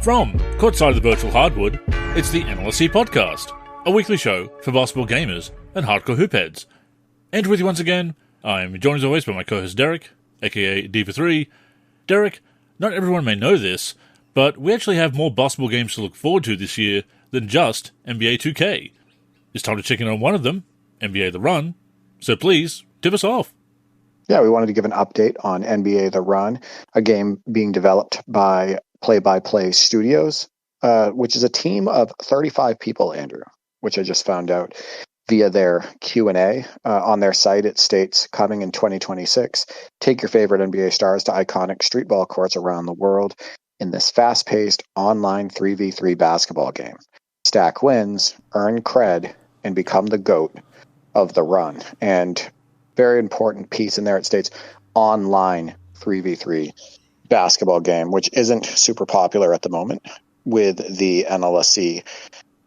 From courtside of the virtual hardwood, it's the NLSC Podcast, a weekly show for basketball gamers and hardcore hoopheads. And with you once again, I'm joined as always by my co-host Derek, aka D43. Derek, not everyone may know this, but we actually have more basketball games to look forward to this year than just NBA 2K. It's time to check in on one of them, NBA The Run, so please, tip us off. Yeah, we wanted to give an update on NBA The Run, a game being developed by Play-by-Play Studios, which is a team of 35 people, Andrew, which I just found out via their Q&A. On their site, it states, coming in 2026, take your favorite NBA stars to iconic streetball courts around the world in this fast-paced online 3v3 basketball game. Stack wins, earn cred, and become the GOAT of the run. And very important piece in there, it states online 3v3 basketball game, which isn't super popular at the moment with the NLSC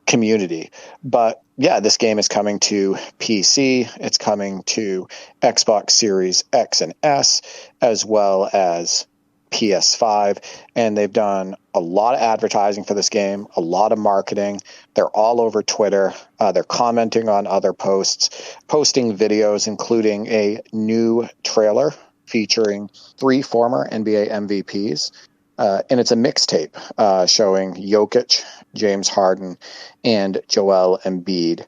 community. But yeah, this game is coming to PC, it's coming to Xbox Series X and S, as well as PS5, and they've done a lot of advertising for this game, a lot of marketing. They're all over Twitter. They're commenting on other posts, posting videos, including a new trailer featuring 3 former NBA MVPs. And it's a mixtape showing Jokic, James Harden, and Joel Embiid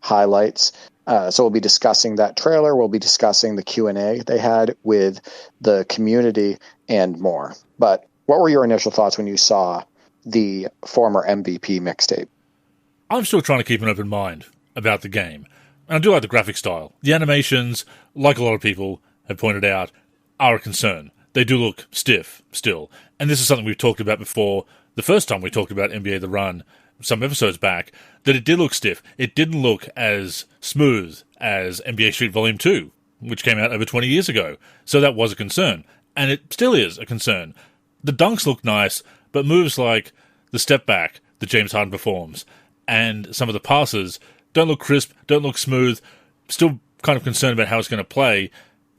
highlights. So we'll be discussing that trailer. We'll be discussing the Q&A they had with the community and more. But what were your initial thoughts when you saw the former MVP mixtape? I'm still trying to keep an open mind about the game. And I do like the graphic style. The animations, like a lot of people have pointed out, are a concern. They do look stiff still. And this is something we've talked about before, the first time we talked about NBA The Run, some episodes back, that it did look stiff. It didn't look as smooth as NBA Street Volume 2, which came out over 20 years ago. So that was a concern. And it still is a concern. The dunks look nice, but moves like the step back that James Harden performs and some of the passes don't look crisp, don't look smooth, still kind of concerned about how it's going to play.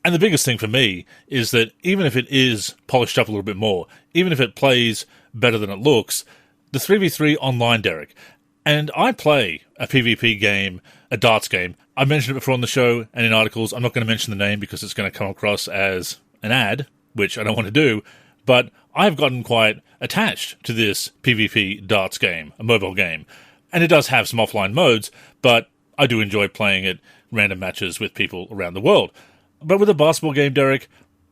And the biggest thing for me is that even if it is polished up a little bit more, even if it plays better than it looks, the 3v3 online, Derek, and I play a PvP game, a darts game. I mentioned it before on the show and in articles. I'm not going to mention the name because it's going to come across as an ad, which I don't want to do, but I've gotten quite attached to this PvP darts game, a mobile game. And it does have some offline modes, but I do enjoy playing it random matches with people around the world. But with a basketball game, Derek,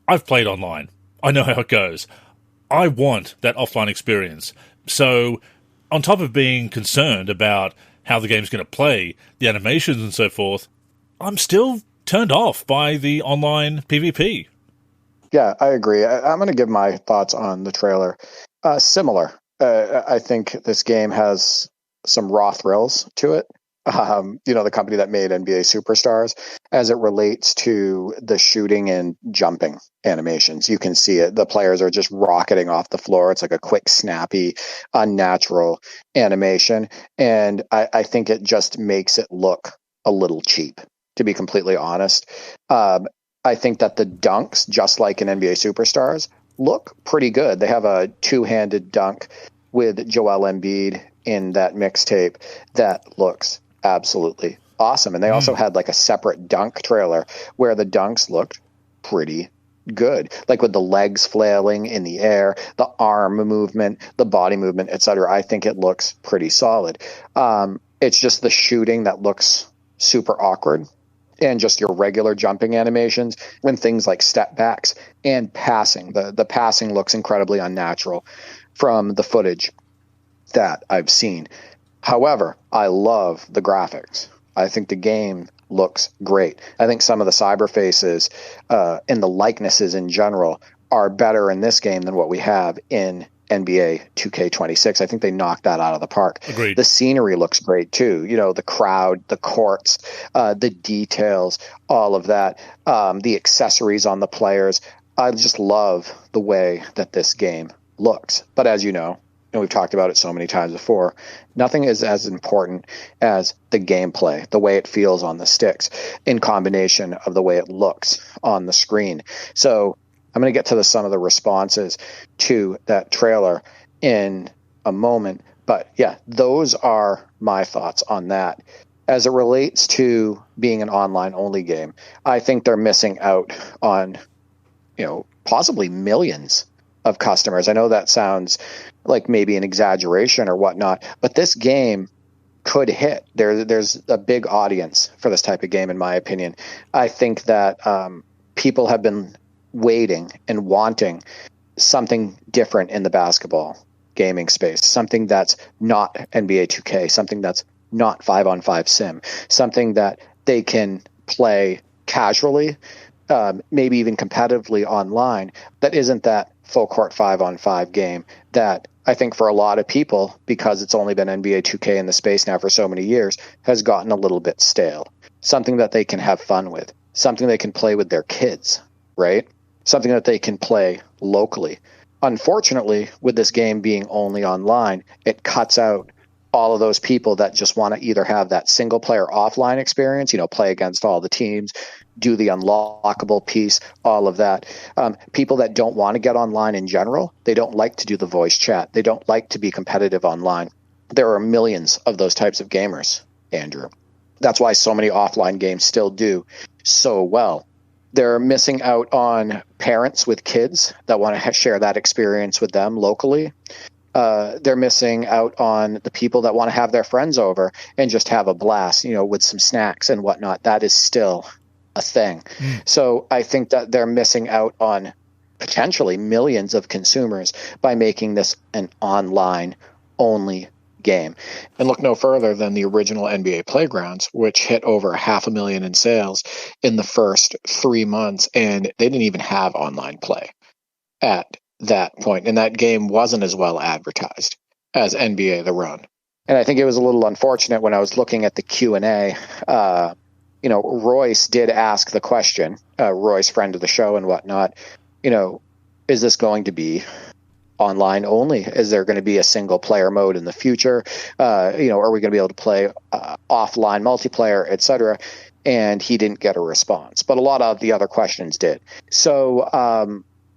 I've played online. I know how it goes. I want that offline experience. So, on top of being concerned about how the game's going to play, the animations and so forth, I'm still turned off by the online PvP. Yeah, I agree. I'm going to give my thoughts on the trailer. Similar. I think this game has some raw thrills to it. The company that made NBA Superstars, as it relates to the shooting and jumping animations. You can see it. The players are just rocketing off the floor. It's like a quick, snappy, unnatural animation. And I think it just makes it look a little cheap, to be completely honest. I think that the dunks, just like in NBA Superstars, look pretty good. They have a two-handed dunk with Joel Embiid in that mixtape that looks absolutely awesome. And they also had like a separate dunk trailer where the dunks looked pretty good, like with the legs flailing in the air, the arm movement, the body movement, etc. I think it looks pretty solid. It's just the shooting that looks super awkward, and just your regular jumping animations when things like step backs and passing. The passing looks incredibly unnatural from the footage that I've seen. However, I love the graphics. I think the game looks great. I think some of the cyber faces and the likenesses in general are better in this game than what we have in NBA 2K26. I think they knocked that out of the park. Agreed. The scenery looks great too. The crowd, the courts, the details, all of that, the accessories on the players. I just love the way that this game looks. But as you know, and we've talked about it so many times before, nothing is as important as the gameplay, the way it feels on the sticks, in combination of the way it looks on the screen. So I'm going to get to some of the responses to that trailer in a moment. But yeah, those are my thoughts on that. As it relates to being an online only game, I think they're missing out on, possibly millions of customers. I know that sounds like maybe an exaggeration or whatnot, but this game could hit. There's a big audience for this type of game, in my opinion. I think that people have been waiting and wanting something different in the basketball gaming space, something that's not NBA 2K, something that's not 5-on-5 sim, something that they can play casually, maybe even competitively online, that isn't that full court 5-on-5 game that I think for a lot of people, because it's only been NBA 2K in the space now for so many years, has gotten a little bit stale. Something that they can have fun with, something they can play with their kids, right? Something that they can play locally. Unfortunately, with this game being only online, it cuts out all of those people that just want to either have that single player offline experience, play against all the teams, do the unlockable piece, all of that. People that don't want to get online in general, they don't like to do the voice chat. They don't like to be competitive online. There are millions of those types of gamers, Andrew. That's why so many offline games still do so well. They're missing out on parents with kids that want to share that experience with them locally. They're missing out on the people that want to have their friends over and just have a blast, with some snacks and whatnot. That is still a thing. So I think that they're missing out on potentially millions of consumers by making this an online only game. And look no further than the original NBA Playgrounds, which hit over 500,000 in sales in the first 3 months, and they didn't even have online play at that point, and that game wasn't as well advertised as NBA The Run. And I think it was a little unfortunate when I was looking at the Q&A. Royce did ask the question, Royce, friend of the show and whatnot, is this going to be online only? Is there going to be a single player mode in the future? Are we going to be able to play offline multiplayer, etc.? And he didn't get a response, but a lot of the other questions did. So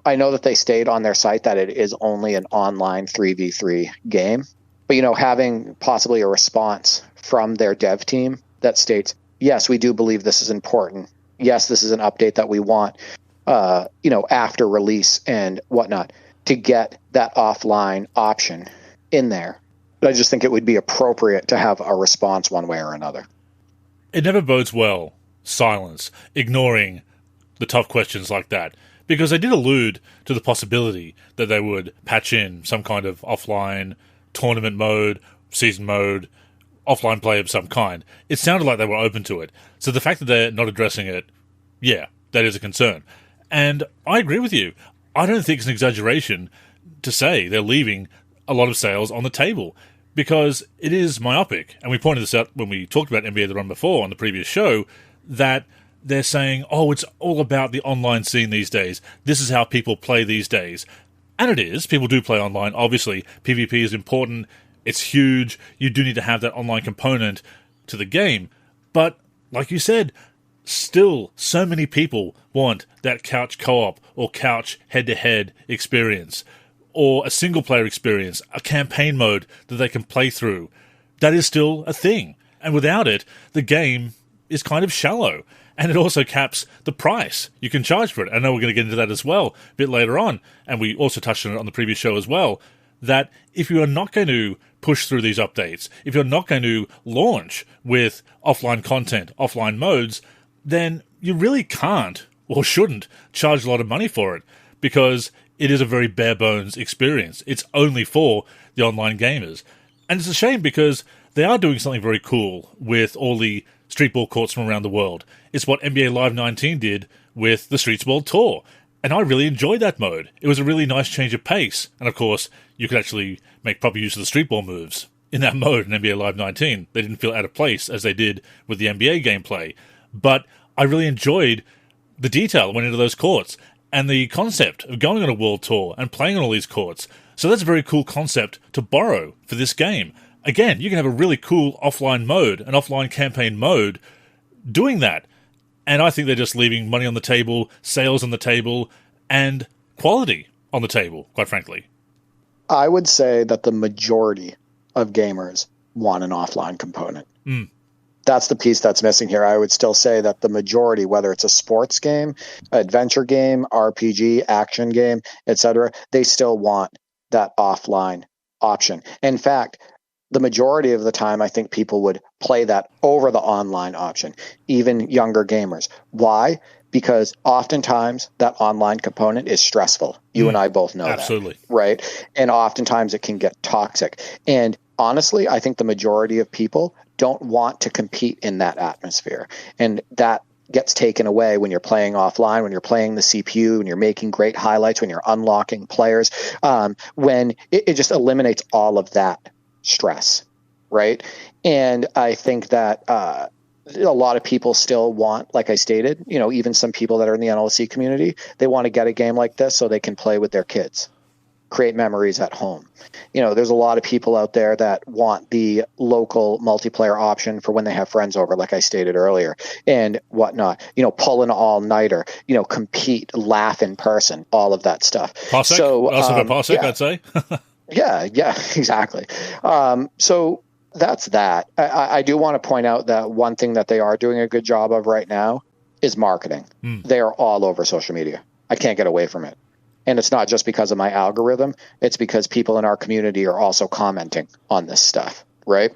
I know that they stayed on their site that it is only an online 3v3 game, but having possibly a response from their dev team that states, yes, we do believe this is important. Yes, this is an update that we want, after release and whatnot, to get that offline option in there. But I just think it would be appropriate to have a response one way or another. It never bodes well, silence, ignoring the tough questions like that, because they did allude to the possibility that they would patch in some kind of offline tournament mode, season mode, offline play of some kind. It sounded like they were open to it. So the fact that they're not addressing it, yeah, that is a concern. And I agree with you. I don't think it's an exaggeration to say they're leaving a lot of sales on the table, because it is myopic. And we pointed this out when we talked about NBA The Run before on the previous show, that they're saying, it's all about the online scene these days. This is how people play these days. And it is. People do play online. Obviously, PvP is important. It's huge. You do need to have that online component to the game. But, like you said, still, so many people want that couch co-op or couch head-to-head experience, or a single-player experience, a campaign mode that they can play through. That is still a thing. And without it, the game is kind of shallow. And it also caps the price you can charge for it. I know we're going to get into that as well a bit later on, and we also touched on it on the previous show as well, that if you are not going to push through these updates, if you're not going to launch with offline content, offline modes, then you really can't or shouldn't charge a lot of money for it, because it is a very bare bones experience. It's only for the online gamers. And it's a shame, because they are doing something very cool with all the streetball courts from around the world. It's what NBA Live 19 did with the Streetsball Tour. And I really enjoyed that mode. It was a really nice change of pace. And of course, you could actually make proper use of the streetball moves in that mode in NBA Live 19. They didn't feel out of place as they did with the NBA gameplay. But I really enjoyed the detail that went into those courts and the concept of going on a world tour and playing on all these courts. So that's a very cool concept to borrow for this game. Again, you can have a really cool offline mode, an offline campaign mode, doing that. And I think they're just leaving money on the table, sales on the table, and quality on the table, quite frankly. I would say that the majority of gamers want an offline component. That's the piece that's missing here. I would still say that the majority, whether it's a sports game, adventure game, RPG, action game, etc., they still want that offline option. In fact, the majority of the time, I think people would play that over the online option, even younger gamers. Why? Because oftentimes that online component is stressful. You and I both know absolutely. that, right? And oftentimes it can get toxic. And honestly, I think the majority of people don't want to compete in that atmosphere. And that gets taken away when you're playing offline, when you're playing the CPU, when you're making great highlights, when you're unlocking players, when it just eliminates all of that stress, right? And I think that a lot of people still want, like I stated, even some people that are in the NLSC community, they want to get a game like this so they can play with their kids, create memories at home. There's a lot of people out there that want the local multiplayer option for when they have friends over, like I stated earlier, and whatnot, pull an all-nighter, compete, laugh in person, all of that stuff. Parsec? So, also for Parsec, yeah. I'd say. Yeah, exactly. So that's that. I do want to point out that one thing that they are doing a good job of right now is marketing. They are all over social media. I can't get away from it. And it's not just because of my algorithm. It's because people in our community are also commenting on this stuff, right?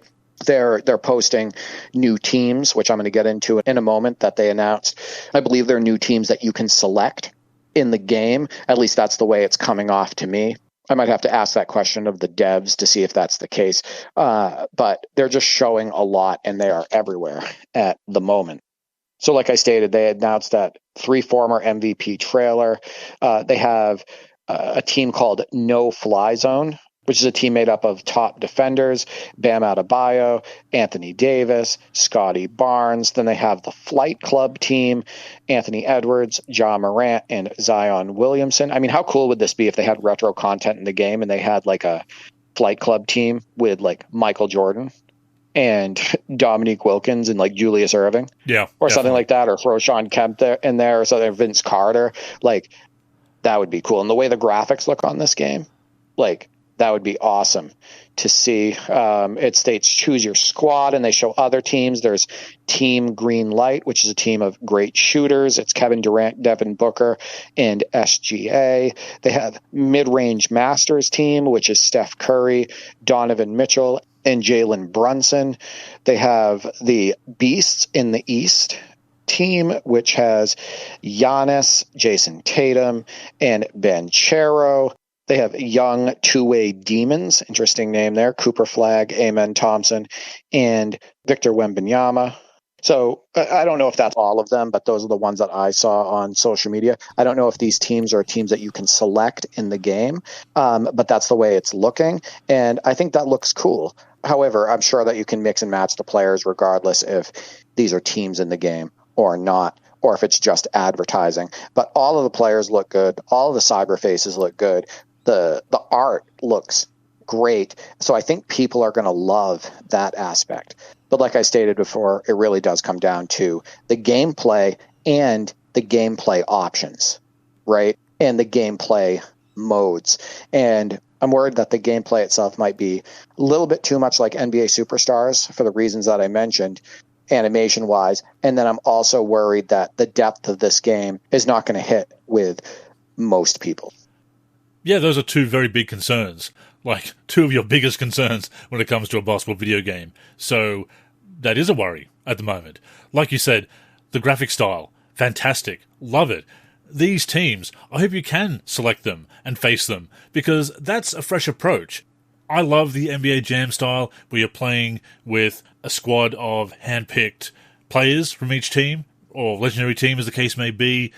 They're posting new teams, which I'm going to get into in a moment, that they announced. I believe they're new teams that you can select in the game. At least that's the way it's coming off to me. I might have to ask that question of the devs to see if that's the case. But they're just showing a lot, and they are everywhere at the moment. So like I stated, they announced that 3 former MVP trailer. They have a team called No Fly Zone, which is a team made up of top defenders, Bam Adebayo, Anthony Davis, Scotty Barnes. Then they have the Flight Club team, Anthony Edwards, Ja Morant, and Zion Williamson. I mean, how cool would this be if they had retro content in the game and they had like a Flight Club team with like Michael Jordan and Dominique Wilkins and like Julius Erving, or definitely. Something like that, or throw Sean Kemp in there, or something, Vince Carter. Like, that would be cool. And the way the graphics look on this game, like, that would be awesome to see. It states choose your squad, and they show other teams. There's Team Green Light, which is a team of great shooters. It's Kevin Durant, Devin Booker, and SGA. They have Mid-Range Masters team, which is Steph Curry, Donovan Mitchell, and Jalen Brunson. They have the Beasts in the East team, which has Giannis, Jason Tatum, and Banchero. They have Young Two-Way Demons, interesting name there, Cooper Flagg, Amen Thompson, and Victor Wembanyama. So I don't know if that's all of them, but those are the ones that I saw on social media. I don't know if these teams are teams that you can select in the game, but that's the way it's looking, and I think that looks cool. However, I'm sure that you can mix and match the players regardless if these are teams in the game or not, or if it's just advertising. But all of the players look good. All of the cyber faces look good. The art looks great. So I think people are going to love that aspect. But like I stated before, it really does come down to the gameplay and the gameplay options, right? And the gameplay modes. And I'm worried that the gameplay itself might be a little bit too much like NBA Superstars for the reasons that I mentioned, animation-wise. And then I'm also worried that the depth of this game is not going to hit with most people. Yeah, those are two very big concerns. Like, two of your biggest concerns when it comes to a basketball video game. So, that is a worry at the moment. Like you said, the graphic style, fantastic. Love it. These teams, I hope you can select them and face them, because that's a fresh approach. I love the NBA Jam style, where you're playing with a squad of hand-picked players from each team, or legendary team as the case may be.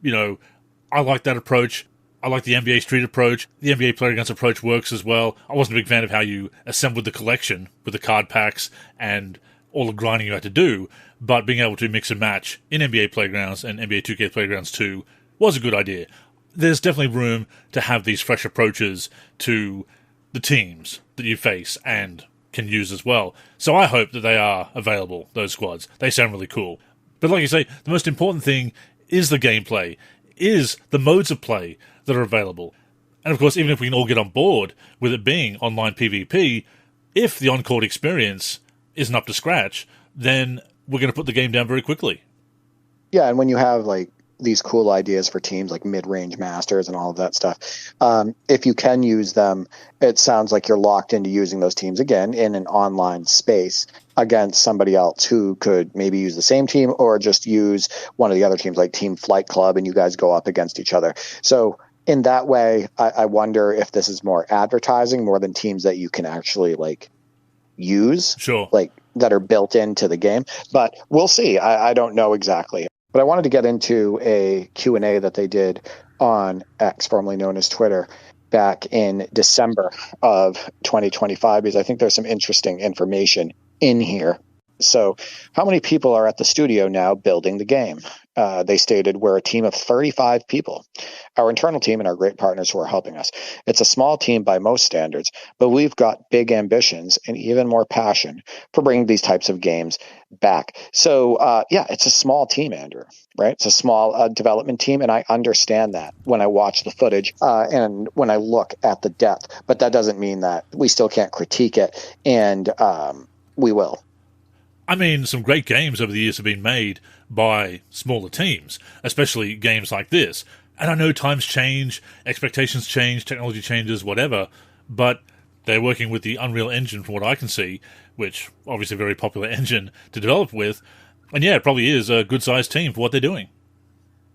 I like that approach. I like the NBA Street approach. The NBA Player Against approach works as well. I wasn't a big fan of how you assembled the collection with the card packs and all the grinding you had to do, but being able to mix and match in NBA Playgrounds and NBA 2K Playgrounds 2 was a good idea. There's definitely room to have these fresh approaches to the teams that you face and can use as well. So I hope that they are available, those squads. They sound really cool. But like you say, the most important thing is the gameplay, is the modes of play that are available. And of course, even if we can all get on board with it being online PvP, if the on-court experience isn't up to scratch, then we're going to put the game down very quickly. Yeah, and when you have like these cool ideas for teams like mid-range masters and all of that stuff, if you can use them, it sounds like you're locked into using those teams again in an online space against somebody else who could maybe use the same team or just use one of the other teams like Team Flight Club, and you guys go up against each other. So in that way, I wonder if this is more advertising more than teams that you can actually like use, sure, like that are built into the game. But we'll see. I don't know exactly. But I wanted to get into a Q&A that they did on X, formerly known as Twitter, back in December of 2025, because I think there's some interesting information in here. So how many people are at the studio now building the game? They stated we're a team of 35 people. Our internal team and our great partners who are helping us. It's a small team by most standards, but we've got big ambitions and even more passion for bringing these types of games back. So, yeah, it's a small team, Andrew, right? It's a small development team, and I understand that when I watch the footage and when I look at the depth. But that doesn't mean that we still can't critique it, and we will. I mean, some great games over the years have been made by smaller teams, especially games like this. And I know times change, expectations change, technology changes, whatever, but they're working with the Unreal Engine from what I can see, which obviously a very popular engine to develop with. And yeah, it probably is a good-sized team for what they're doing.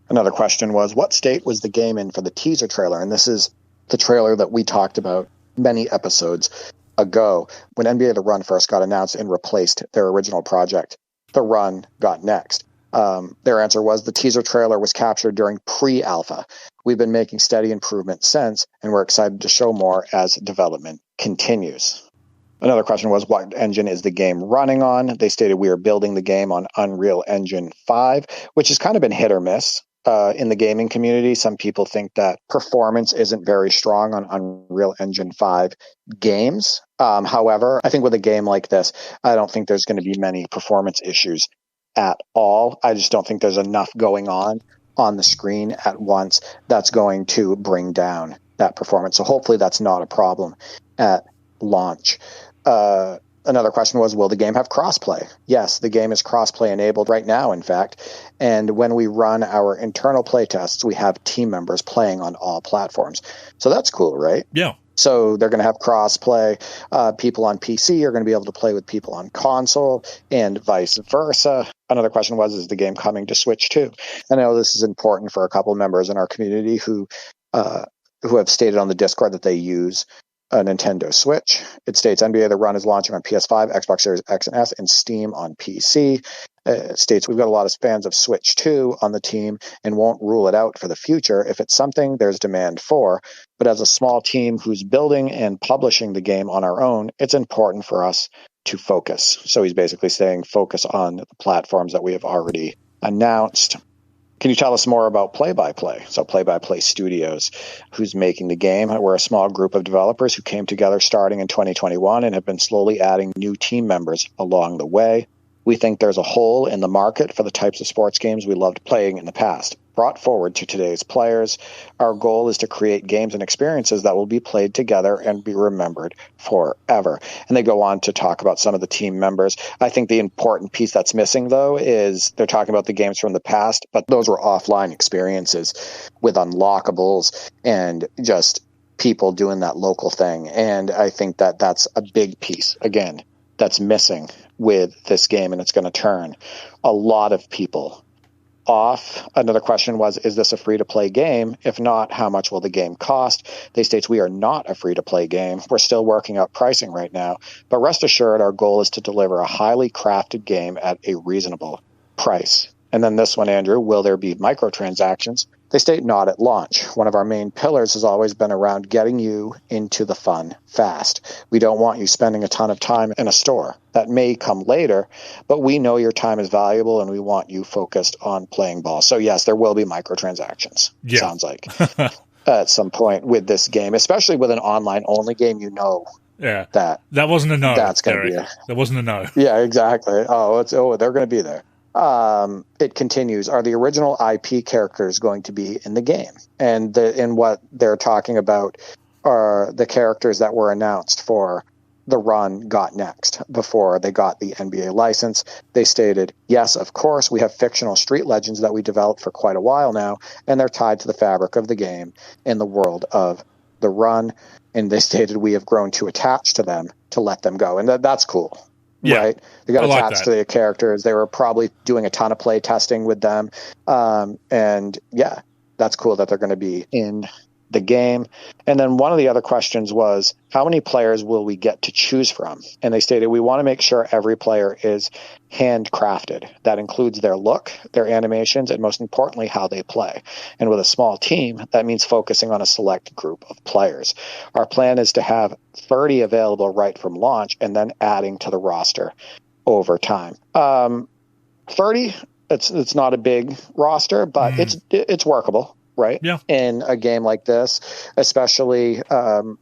Another question was, what state was the game in for the teaser trailer? And this is the trailer that we talked about many episodes ago when NBA The Run first got announced and replaced their original project. The Run got next. Their answer was the teaser trailer was captured during pre-alpha. We've been making steady improvement since, and we're excited to show more as development continues. Another question was, what engine is the game running on? They stated we are building the game on Unreal Engine 5, which has kind of been hit or miss. In the gaming community, some people think that performance isn't very strong on Unreal Engine 5 games. However, I think with a game like this, I don't think there's going to be many performance issues at all. I just don't think there's enough going on the screen at once that's going to bring down that performance. So hopefully that's not a problem at launch. Another question was, will the game have crossplay? Yes, the game is crossplay enabled right now, in fact. And when we run our internal playtests, we have team members playing on all platforms. So that's cool, right? Yeah. So they're going to have crossplay. People on PC are going to be able to play with people on console and vice versa. Another question was, is the game coming to Switch too? I know this is important for a couple of members in our community who have stated on the Discord that they use a Nintendo Switch. It states NBA The Run is launching on PS5, Xbox Series X and S, and Steam on PC. It states we've got a lot of fans of Switch 2 on the team and won't rule it out for the future if it's something there's demand for. But as a small team who's building and publishing the game on our own, it's important for us to focus. So he's basically saying focus on the platforms that we have already announced. Can you tell us more about Play-by-Play? So Play-by-Play Studios, who's making the game. We're a small group of developers who came together starting in 2021 and have been slowly adding new team members along the way. We think there's a hole in the market for the types of sports games we loved playing in the past, brought forward to today's players. Our goal is to create games and experiences that will be played together and be remembered forever. And they go on to talk about some of the team members. I think the important piece that's missing, though, is they're talking about the games from the past, but those were offline experiences with unlockables and just people doing that local thing. And I think that that's a big piece, again, that's missing with this game, and it's going to turn a lot of people off. Another question was, is this a free-to-play game? If not, how much will the game cost? They state we are not a free-to-play game. We're still working out pricing right now, but rest assured our goal is to deliver a highly crafted game at a reasonable price. And then this one, Andrew, will there be microtransactions? They state not at launch. One of our main pillars has always been around getting you into the fun fast. We don't want you spending a ton of time in a store. That may come later, but we know your time is valuable and we want you focused on playing ball. So yes, there will be microtransactions, sounds like, at some point with this game, especially with an online-only game, that wasn't a no. That wasn't a no. Yeah, exactly. They're going to be there. It continues, are the original IP characters going to be in the game? And what they're talking about are the characters that were announced for the run got next before they got the NBA license. They stated, yes, of course, we have fictional street legends that we developed for quite a while now, and they're tied to the fabric of the game in the world of the run. And they stated, we have grown too attached to them to let them go. And that's cool. Yeah, right? They got attached to the characters. They were probably doing a ton of play testing with them. And yeah, that's cool that they're going to be in the game. And then one of the other questions was, how many players will we get to choose from? And they stated, we want to make sure every player is handcrafted. That includes their look, their animations, and most importantly, how they play. And with a small team, that means focusing on a select group of players. Our plan is to have 30 available right from launch and then adding to the roster over time. 30, it's not a big roster, but it's workable. Right. Yeah. In a game like this, especially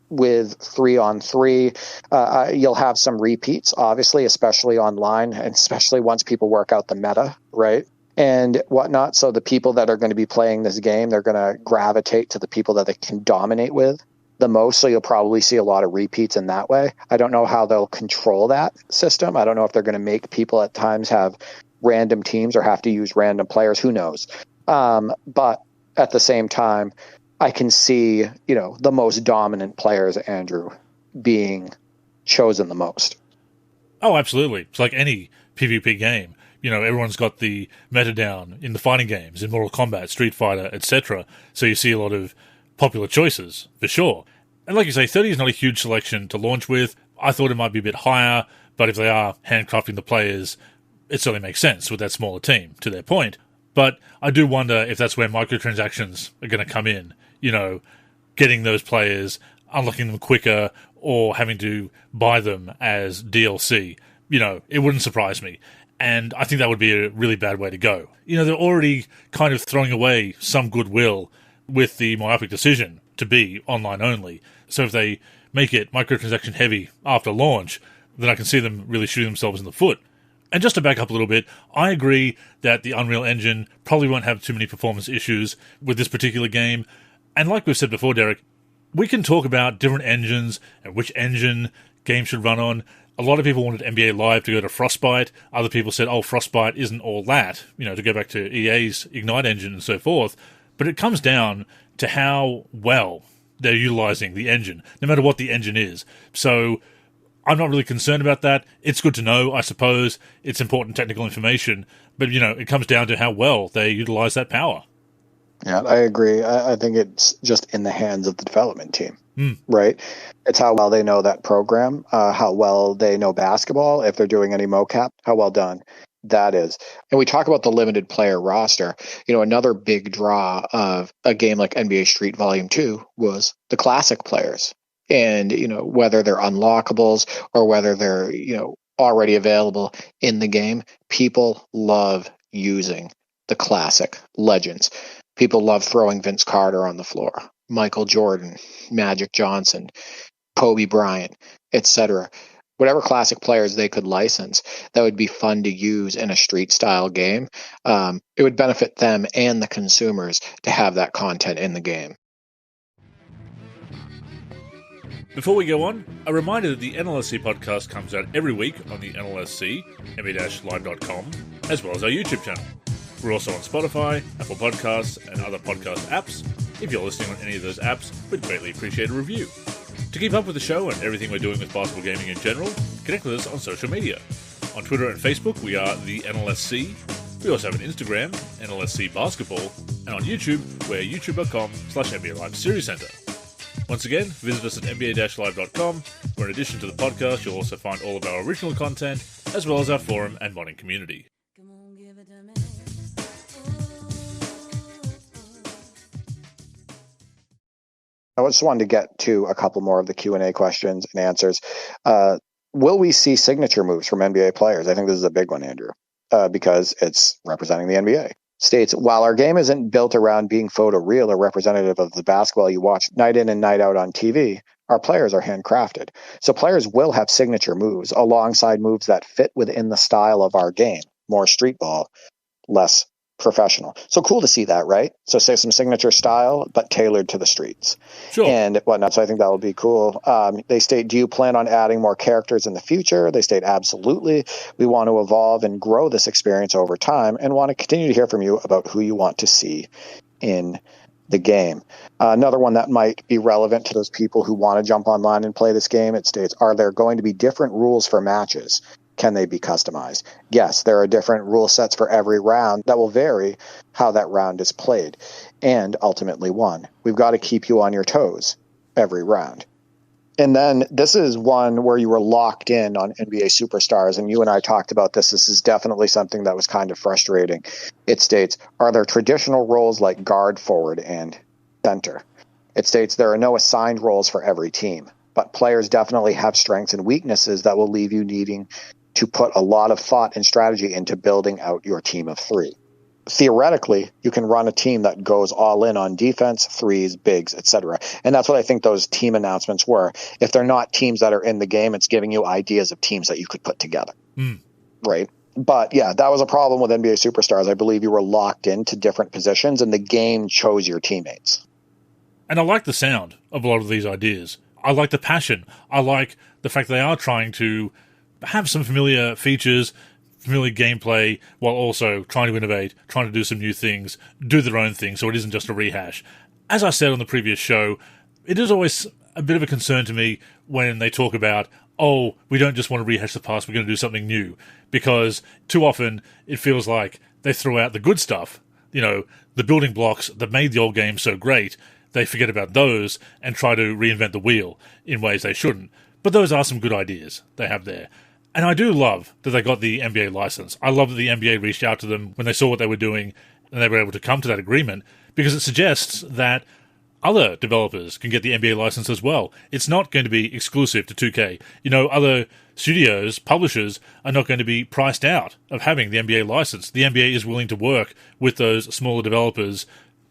with 3-on-3, you'll have some repeats, obviously, especially online, and especially once people work out the meta, right? And whatnot. So the people that are going to be playing this game, they're going to gravitate to the people that they can dominate with the most. So you'll probably see a lot of repeats in that way. I don't know how they'll control that system. I don't know if they're going to make people at times have random teams or have to use random players. Who knows? But at the same time, I can see, the most dominant players, Andrew, being chosen the most. Oh, absolutely. It's like any PvP game. Everyone's got the meta down in the fighting games, in Mortal Kombat, Street Fighter, etc. So you see a lot of popular choices, for sure. And like you say, 30 is not a huge selection to launch with. I thought it might be a bit higher, but if they are handcrafting the players, it certainly makes sense with that smaller team, to their point. But I do wonder if that's where microtransactions are going to come in, getting those players, unlocking them quicker, or having to buy them as DLC. It wouldn't surprise me. And I think that would be a really bad way to go. They're already kind of throwing away some goodwill with the myopic decision to be online only. So if they make it microtransaction heavy after launch, then I can see them really shooting themselves in the foot. And just to back up a little bit, I agree that the Unreal Engine probably won't have too many performance issues with this particular game. And like we've said before, Derek, we can talk about different engines and which engine games should run on. A lot of people wanted NBA Live to go to Frostbite. Other people said, Frostbite isn't all that, to go back to EA's Ignite engine and so forth. But it comes down to how well they're utilizing the engine, no matter what the engine is. So I'm not really concerned about that. It's good to know, I suppose. It's important technical information. But, it comes down to how well they utilize that power. Yeah, I agree. I think it's just in the hands of the development team, right? It's how well they know that program, how well they know basketball, if they're doing any mocap, how well done that is. And we talk about the limited player roster. Another big draw of a game like NBA Street Volume 2 was the classic players. And, whether they're unlockables or whether they're, already available in the game, people love using the classic legends. People love throwing Vince Carter on the floor, Michael Jordan, Magic Johnson, Kobe Bryant, etc. Whatever classic players they could license that would be fun to use in a street-style game, it would benefit them and the consumers to have that content in the game. Before we go on, a reminder that the NLSC podcast comes out every week on the NLSC, nba-live.com, as well as our YouTube channel. We're also on Spotify, Apple Podcasts, and other podcast apps. If you're listening on any of those apps, we'd greatly appreciate a review. To keep up with the show and everything we're doing with basketball gaming in general, connect with us on social media. On Twitter and Facebook, we are the NLSC. We also have an Instagram, NLSC Basketball, and on YouTube, we're youtube.com/NBA Live Series Center. Once again, visit us at nba-live.com, where in addition to the podcast, you'll also find all of our original content, as well as our forum and modding community. I just wanted to get to a couple more of the Q&A questions and answers. Will we see signature moves from NBA players? I think this is a big one, Andrew, because it's representing the NBA. States, while our game isn't built around being photoreal or representative of the basketball you watch night in and night out on TV, our players are handcrafted. So players will have signature moves alongside moves that fit within the style of our game. more street ball, less professional. So cool to see that, right? So say some signature style, but tailored to the streets and whatnot. So I think that will be cool. They state, do you plan on adding more characters in the future? They state, absolutely. We want to evolve and grow this experience over time and want to continue to hear from you about who you want to see in the game. Another one that might be relevant to those people who want to jump online and play this game, it states, are there going to be different rules for matches? Can they be customized? Yes, there are different rule sets for every round that will vary how that round is played and ultimately won. We've got to keep you on your toes every round. And then this is one where you were locked in on NBA Superstars, and you and I talked about this. This is definitely something that was kind of frustrating. It states, are there traditional roles like guard, forward, and center? It states there are no assigned roles for every team, but players definitely have strengths and weaknesses that will leave you needing to put a lot of thought and strategy into building out your team of three. Theoretically, you can run a team that goes all in on defense, threes, bigs, etc. And that's what I think those team announcements were. If they're not teams that are in the game, it's giving you ideas of teams that you could put together. Right? But yeah, that was a problem with NBA Superstars. I believe you were locked into different positions and the game chose your teammates. And I like the sound of a lot of these ideas. I like the passion. I like the fact they are trying to have some familiar features, familiar gameplay, while also trying to innovate, trying to do some new things, do their own thing, so it isn't just a rehash. As I said on the previous show, it is always a bit of a concern to me when they talk about, oh, we don't just want to rehash the past, we're going to do something new. Because too often it feels like they throw out the good stuff, the building blocks that made the old game so great, they forget about those and try to reinvent the wheel in ways they shouldn't. But those are some good ideas they have there. And I do love that they got the NBA license. I love that the NBA reached out to them when they saw what they were doing and they were able to come to that agreement, because it suggests that other developers can get the NBA license as well. It's not going to be exclusive to 2K. Other studios, publishers, are not going to be priced out of having the NBA license. The NBA is willing to work with those smaller developers,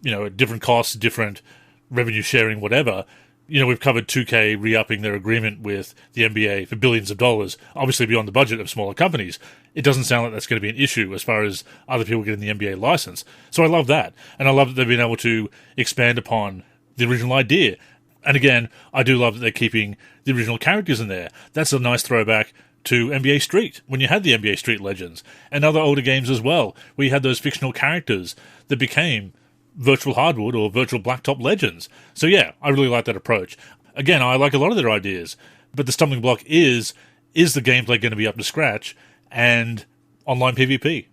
at different costs, different revenue sharing, whatever. We've covered 2K re-upping their agreement with the NBA for billions of dollars, obviously beyond the budget of smaller companies. It doesn't sound like that's going to be an issue as far as other people getting the NBA license. So I love that. And I love that they've been able to expand upon the original idea. And again, I do love that they're keeping the original characters in there. That's a nice throwback to NBA Street, when you had the NBA Street Legends, and other older games as well, where you had those fictional characters that became virtual hardwood or virtual blacktop legends. So yeah, I really like that approach. Again, I like a lot of their ideas, but the stumbling block is the gameplay going to be up to scratch and online PvP?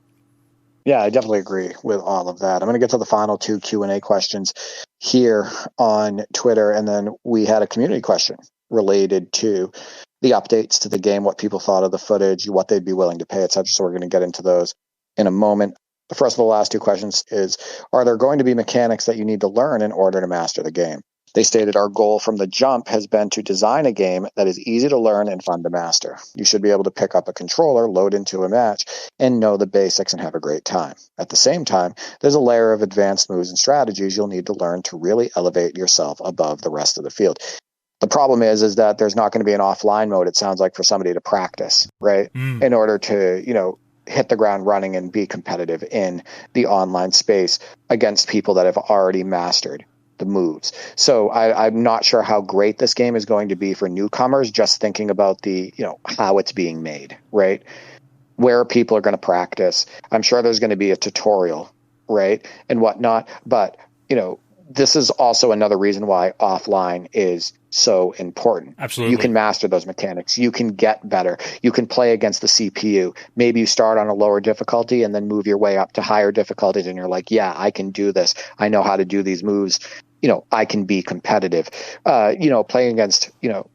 Yeah, I definitely agree with all of that. I'm going to get to the final two Q&A questions here on Twitter, and then we had a community question related to the updates to the game, what people thought of the footage, what they'd be willing to pay, etc. So we're going to get into those in a moment. The first of the last two questions is, are there going to be mechanics that you need to learn in order to master the game? They stated, our goal from the jump has been to design a game that is easy to learn and fun to master. You should be able to pick up a controller, load into a match, and know the basics and have a great time. At the same time, there's a layer of advanced moves and strategies you'll need to learn to really elevate yourself above the rest of the field. The problem is that there's not going to be an offline mode, it sounds like, for somebody to practice, right? In order to, hit the ground running and be competitive in the online space against people that have already mastered the moves. So I'm not sure how great this game is going to be for newcomers, just thinking about the, how it's being made, right? Where people are going to practice. I'm sure there's going to be a tutorial, right? And whatnot. But, this is also another reason why offline is so important. Absolutely. You can master those mechanics. You can get better. You can play against the CPU. Maybe you start on a lower difficulty and then move your way up to higher difficulties, and you're like, yeah, I can do this. I know how to do these moves. I can be competitive. Playing against,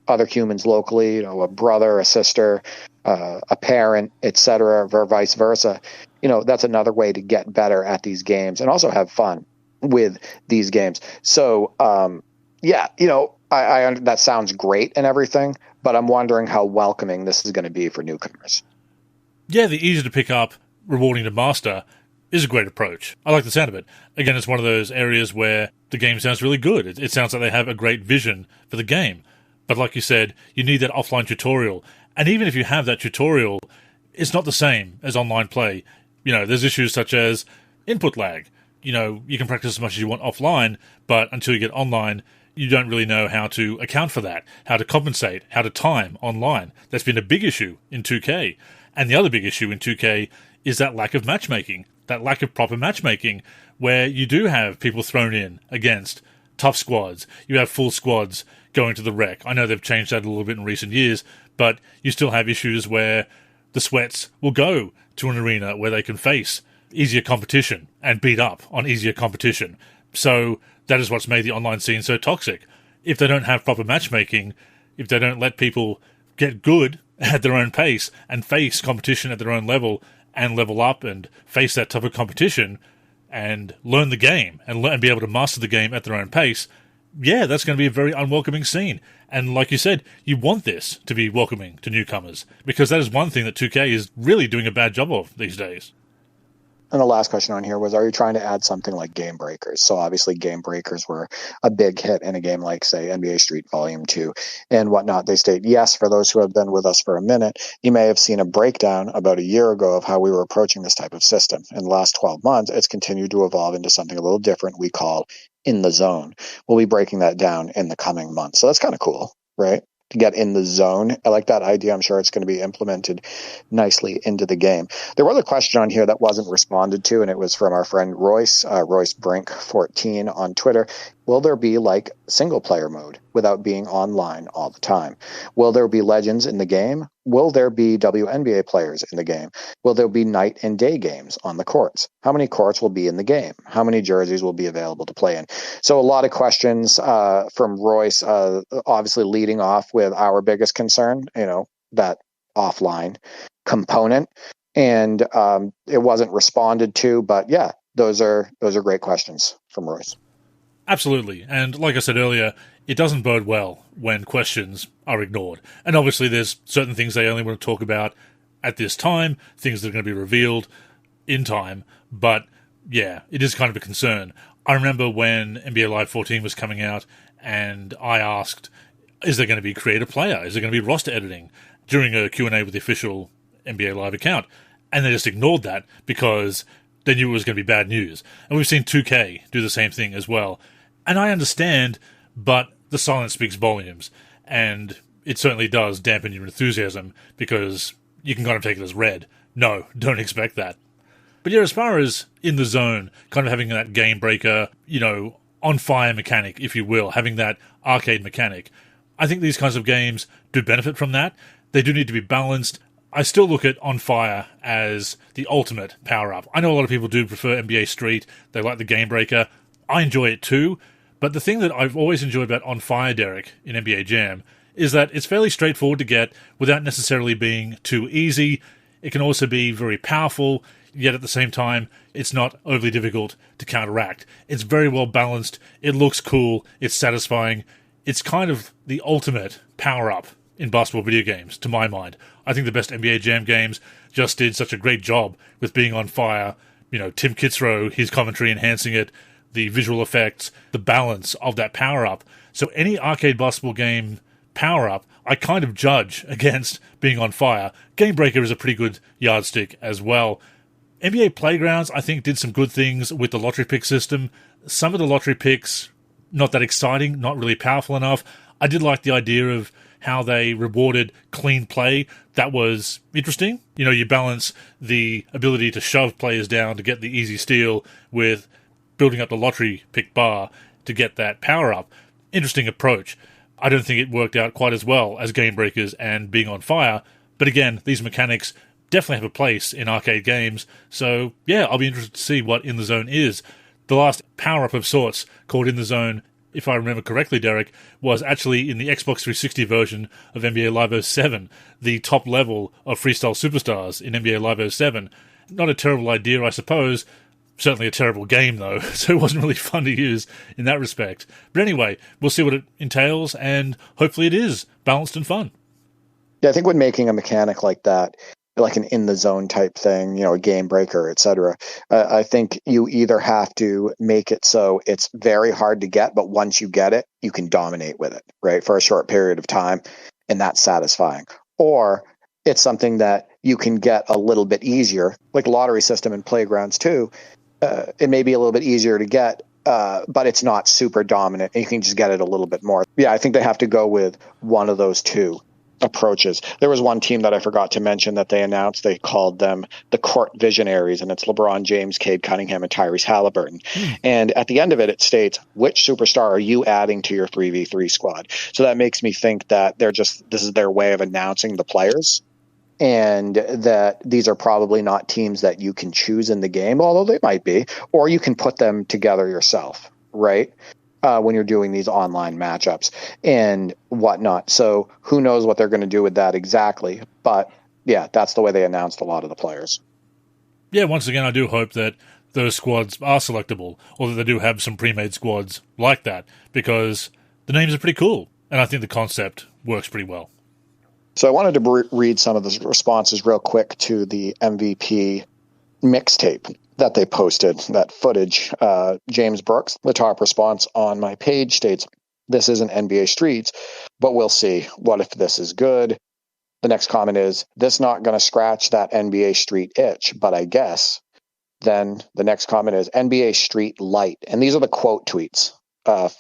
other humans locally, a brother, a sister, a parent, etc., or vice versa. That's another way to get better at these games and also have fun with these games. So, I that sounds great and everything, but I'm wondering how welcoming this is going to be for newcomers. Yeah, the easy to pick up, rewarding to master is a great approach. I like the sound of it. Again, it's one of those areas where the game sounds really good. It sounds like they have a great vision for the game. But like you said, you need that offline tutorial. And even if you have that tutorial, it's not the same as online play. There's issues such as input lag. You can practice as much as you want offline, but until you get online, you don't really know how to account for that, how to compensate, how to time online. That's been a big issue in 2K. And the other big issue in 2K is that lack of matchmaking, that lack of proper matchmaking, where you do have people thrown in against tough squads. You have full squads going to the wreck. I know they've changed that a little bit in recent years, but you still have issues where the sweats will go to an arena where they can face easier competition and beat up on easier competition. So that is what's made the online scene so toxic. If they don't have proper matchmaking, if they don't let people get good at their own pace and face competition at their own level and level up and face that type of competition and learn the game and be able to master the game at their own pace, that's going to be a very unwelcoming scene. And like you said, you want this to be welcoming to newcomers, because that is one thing that 2K is really doing a bad job of these days. And the last question on here was, are you trying to add something like game breakers? So obviously game breakers were a big hit in a game like, say, NBA Street Volume 2 and whatnot. They state, yes, for those who have been with us for a minute, you may have seen a breakdown about a year ago of how we were approaching this type of system. In the last 12 months, it's continued to evolve into something a little different we call in the zone. We'll be breaking that down in the coming months. So that's kind of cool, right? To get in the zone. I like that idea. I'm sure it's going to be implemented nicely into the game. There was a question on here that wasn't responded to, and it was from our friend Royce Brink 14 on Twitter. Will there be like single player mode without being online all the time? Will there be legends in the game? Will there be WNBA players in the game? Will there be night and day games on the courts? How many courts will be in the game? How many jerseys will be available to play in? So a lot of questions from Royce, obviously leading off with our biggest concern, that offline component. And it wasn't responded to, but yeah, those are great questions from Royce. Absolutely. And like I said earlier, it doesn't bode well when questions are ignored. And obviously there's certain things they only want to talk about at this time, things that are going to be revealed in time. But yeah, it is kind of a concern. I remember when NBA Live 14 was coming out and I asked, is there going to be creative player? Is there going to be roster editing during a Q&A with the official NBA Live account? And they just ignored that because they knew it was going to be bad news. And we've seen 2K do the same thing as well. And I understand, but the silence speaks volumes, and it certainly does dampen your enthusiasm, because you can kind of take it as read. No, don't expect that. But yeah, as far as in the zone, kind of having that game breaker, on fire mechanic, if you will, having that arcade mechanic, I think these kinds of games do benefit from that. They do need to be balanced. I still look at On Fire as the ultimate power-up. I know a lot of people do prefer NBA Street. They like the game breaker. I enjoy it too. But the thing that I've always enjoyed about On Fire, Derek, in NBA Jam, is that it's fairly straightforward to get without necessarily being too easy. It can also be very powerful, yet at the same time, it's not overly difficult to counteract. It's very well balanced. It looks cool. It's satisfying. It's kind of the ultimate power-up in basketball video games, to my mind. I think the best NBA Jam games just did such a great job with being on fire. Tim Kitzrow, his commentary enhancing it, the visual effects, the balance of that power-up. So any arcade basketball game power-up, I kind of judge against being on fire. Game Breaker is a pretty good yardstick as well. NBA Playgrounds, I think, did some good things with the lottery pick system. Some of the lottery picks, not that exciting, not really powerful enough. I did like the idea of how they rewarded clean play. That was interesting. You balance the ability to shove players down to get the easy steal with building up the lottery pick bar to get that power up. Interesting approach. I don't think it worked out quite as well as Game Breakers and Being on Fire, but again, these mechanics definitely have a place in arcade games, so yeah, I'll be interested to see what In the Zone is. The last power-up of sorts, called In the Zone, if I remember correctly, Derek, was actually in the Xbox 360 version of NBA Live 07, the top level of Freestyle Superstars in NBA Live 07. Not a terrible idea, I suppose. Certainly a terrible game, though, so it wasn't really fun to use in that respect. But anyway, we'll see what it entails, and hopefully it is balanced and fun. Yeah, I think when making a mechanic like that, like an in-the-zone type thing, a game breaker, etc., I think you either have to make it so it's very hard to get, but once you get it, you can dominate with it, right, for a short period of time, and that's satisfying. Or it's something that you can get a little bit easier, like the lottery system in Playgrounds too. It may be a little bit easier to get, but it's not super dominant. And you can just get it a little bit more. Yeah, I think they have to go with one of those two approaches. There was one team that I forgot to mention that they announced. They called them the Court Visionaries, and it's LeBron James, Cade Cunningham, and Tyrese Halliburton. And at the end of it, it states, which superstar are you adding to your 3v3 squad? So that makes me think that this is their way of announcing the players, and that these are probably not teams that you can choose in the game, although they might be, or you can put them together yourself, right? When you're doing these online matchups and whatnot. So who knows what they're going to do with that exactly. But yeah, that's the way they announced a lot of the players. Yeah, once again, I do hope that those squads are selectable, or that they do have some pre-made squads like that, because the names are pretty cool, and I think the concept works pretty well. So I wanted to read some of the responses real quick to the MVP mixtape that they posted, that footage. James Brooks, the top response on my page, states, "This isn't NBA Streets, but we'll see. What if this is good?" The next comment is, "This not going to scratch that NBA Street itch, but I guess." Then the next comment is NBA Street Light. And these are the quote tweets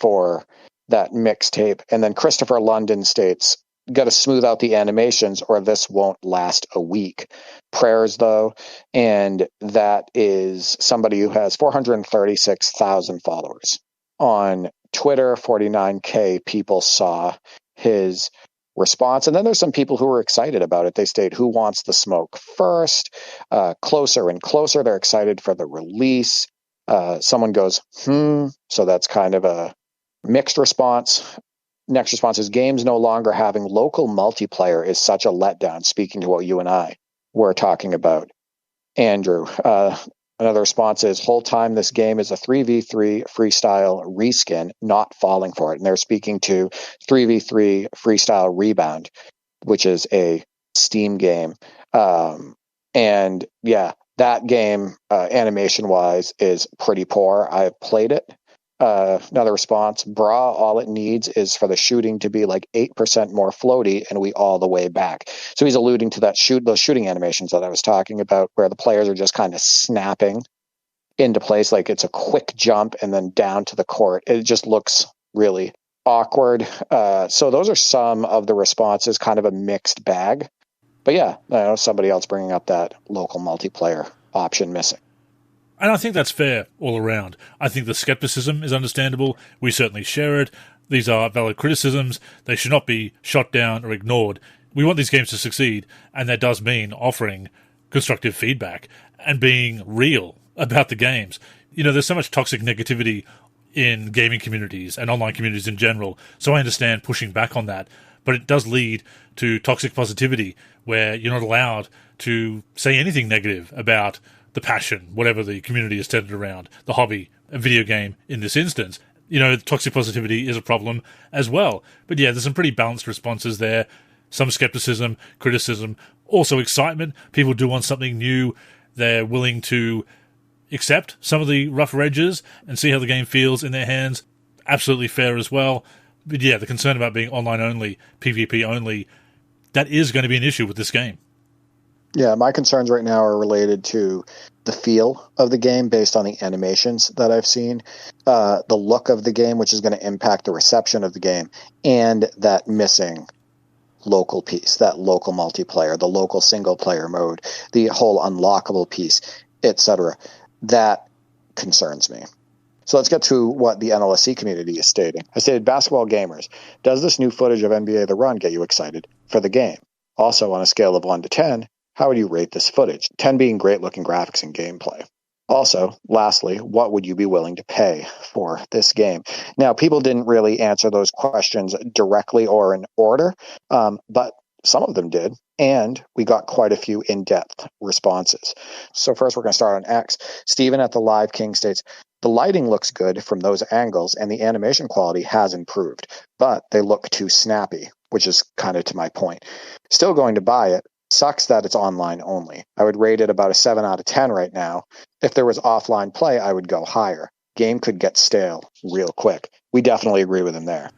for that mixtape. And then Christopher London states, "Got to smooth out the animations or this won't last a week. Prayers, though." And that is somebody who has 436,000 followers. On Twitter, 49K people saw his response. And then there's some people who are excited about it. They state, "Who wants the smoke first?" Closer and closer. They're excited for the release. Someone goes, So that's kind of a mixed response. Next response is, "Games no longer having local multiplayer is such a letdown," speaking to what you and I were talking about, Andrew. Another response is, "Whole time this game is a 3v3 freestyle reskin, not falling for it." And they're speaking to 3v3 freestyle rebound, which is a Steam game. And yeah, that game, animation-wise, is pretty poor. I've played it. Another response, "Bra, all it needs is for the shooting to be like 8% more floaty and we all the way back." So he's alluding to those shooting animations that I was talking about, where the players are just kind of snapping into place, like it's a quick jump and then down to the court. It just looks really awkward. So those are some of the responses, kind of a mixed bag. But yeah, I know somebody else bringing up that local multiplayer option missing. And I think that's fair all around. I think the skepticism is understandable. We certainly share it. These are valid criticisms. They should not be shot down or ignored. We want these games to succeed, and that does mean offering constructive feedback and being real about the games. You know, there's so much toxic negativity in gaming communities and online communities in general, so I understand pushing back on that. But it does lead to toxic positivity, where you're not allowed to say anything negative about the passion, whatever the community is centered around, the hobby, a video game in this instance. You know, toxic positivity is a problem as well. But yeah, there's some pretty balanced responses there. Some skepticism, criticism, also excitement. People do want something new. They're willing to accept some of the rougher edges and see how the game feels in their hands. Absolutely fair as well. But yeah, the concern about being online only, PvP only, that is going to be an issue with this game. Yeah, my concerns right now are related to the feel of the game based on the animations that I've seen, the look of the game, which is going to impact the reception of the game, and that missing local piece, that local multiplayer, the local single-player mode, the whole unlockable piece, etc. That concerns me. So let's get to what the NLSC community is stating. I stated, "Basketball gamers, does this new footage of NBA The Run get you excited for the game? Also, on a scale of 1 to 10, how would you rate this footage? 10 being great-looking graphics and gameplay. Also, lastly, what would you be willing to pay for this game?" Now, people didn't really answer those questions directly or in order, but some of them did, and we got quite a few in-depth responses. So first, we're going to start on X. Steven at the Live King states, "The lighting looks good from those angles, and the animation quality has improved, but they look too snappy," which is kind of to my point. "Still going to buy it. Sucks that it's online only. I would rate it about a 7 out of 10 right now. If there was offline play, I would go higher. Game could get stale real quick." We definitely agree with him there.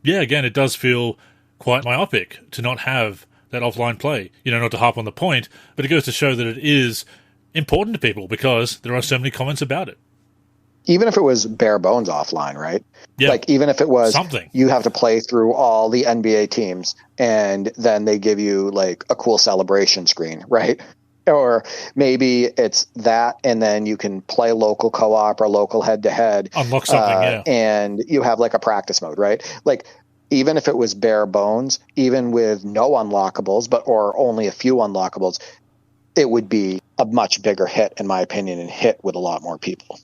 Yeah, again, it does feel quite myopic to not have that offline play. Not to harp on the point, but it goes to show that it is important to people because there are so many comments about it. Even if it was bare bones offline, right? Yeah. Like, even if it was something, you have to play through all the NBA teams and then they give you like a cool celebration screen, right? Or maybe it's that, and then you can play local co-op or local head-to-head. Unlock something, and you have like a practice mode, right? Like, even if it was bare bones, even with no unlockables, or only a few unlockables, it would be a much bigger hit, in my opinion, and hit with a lot more people.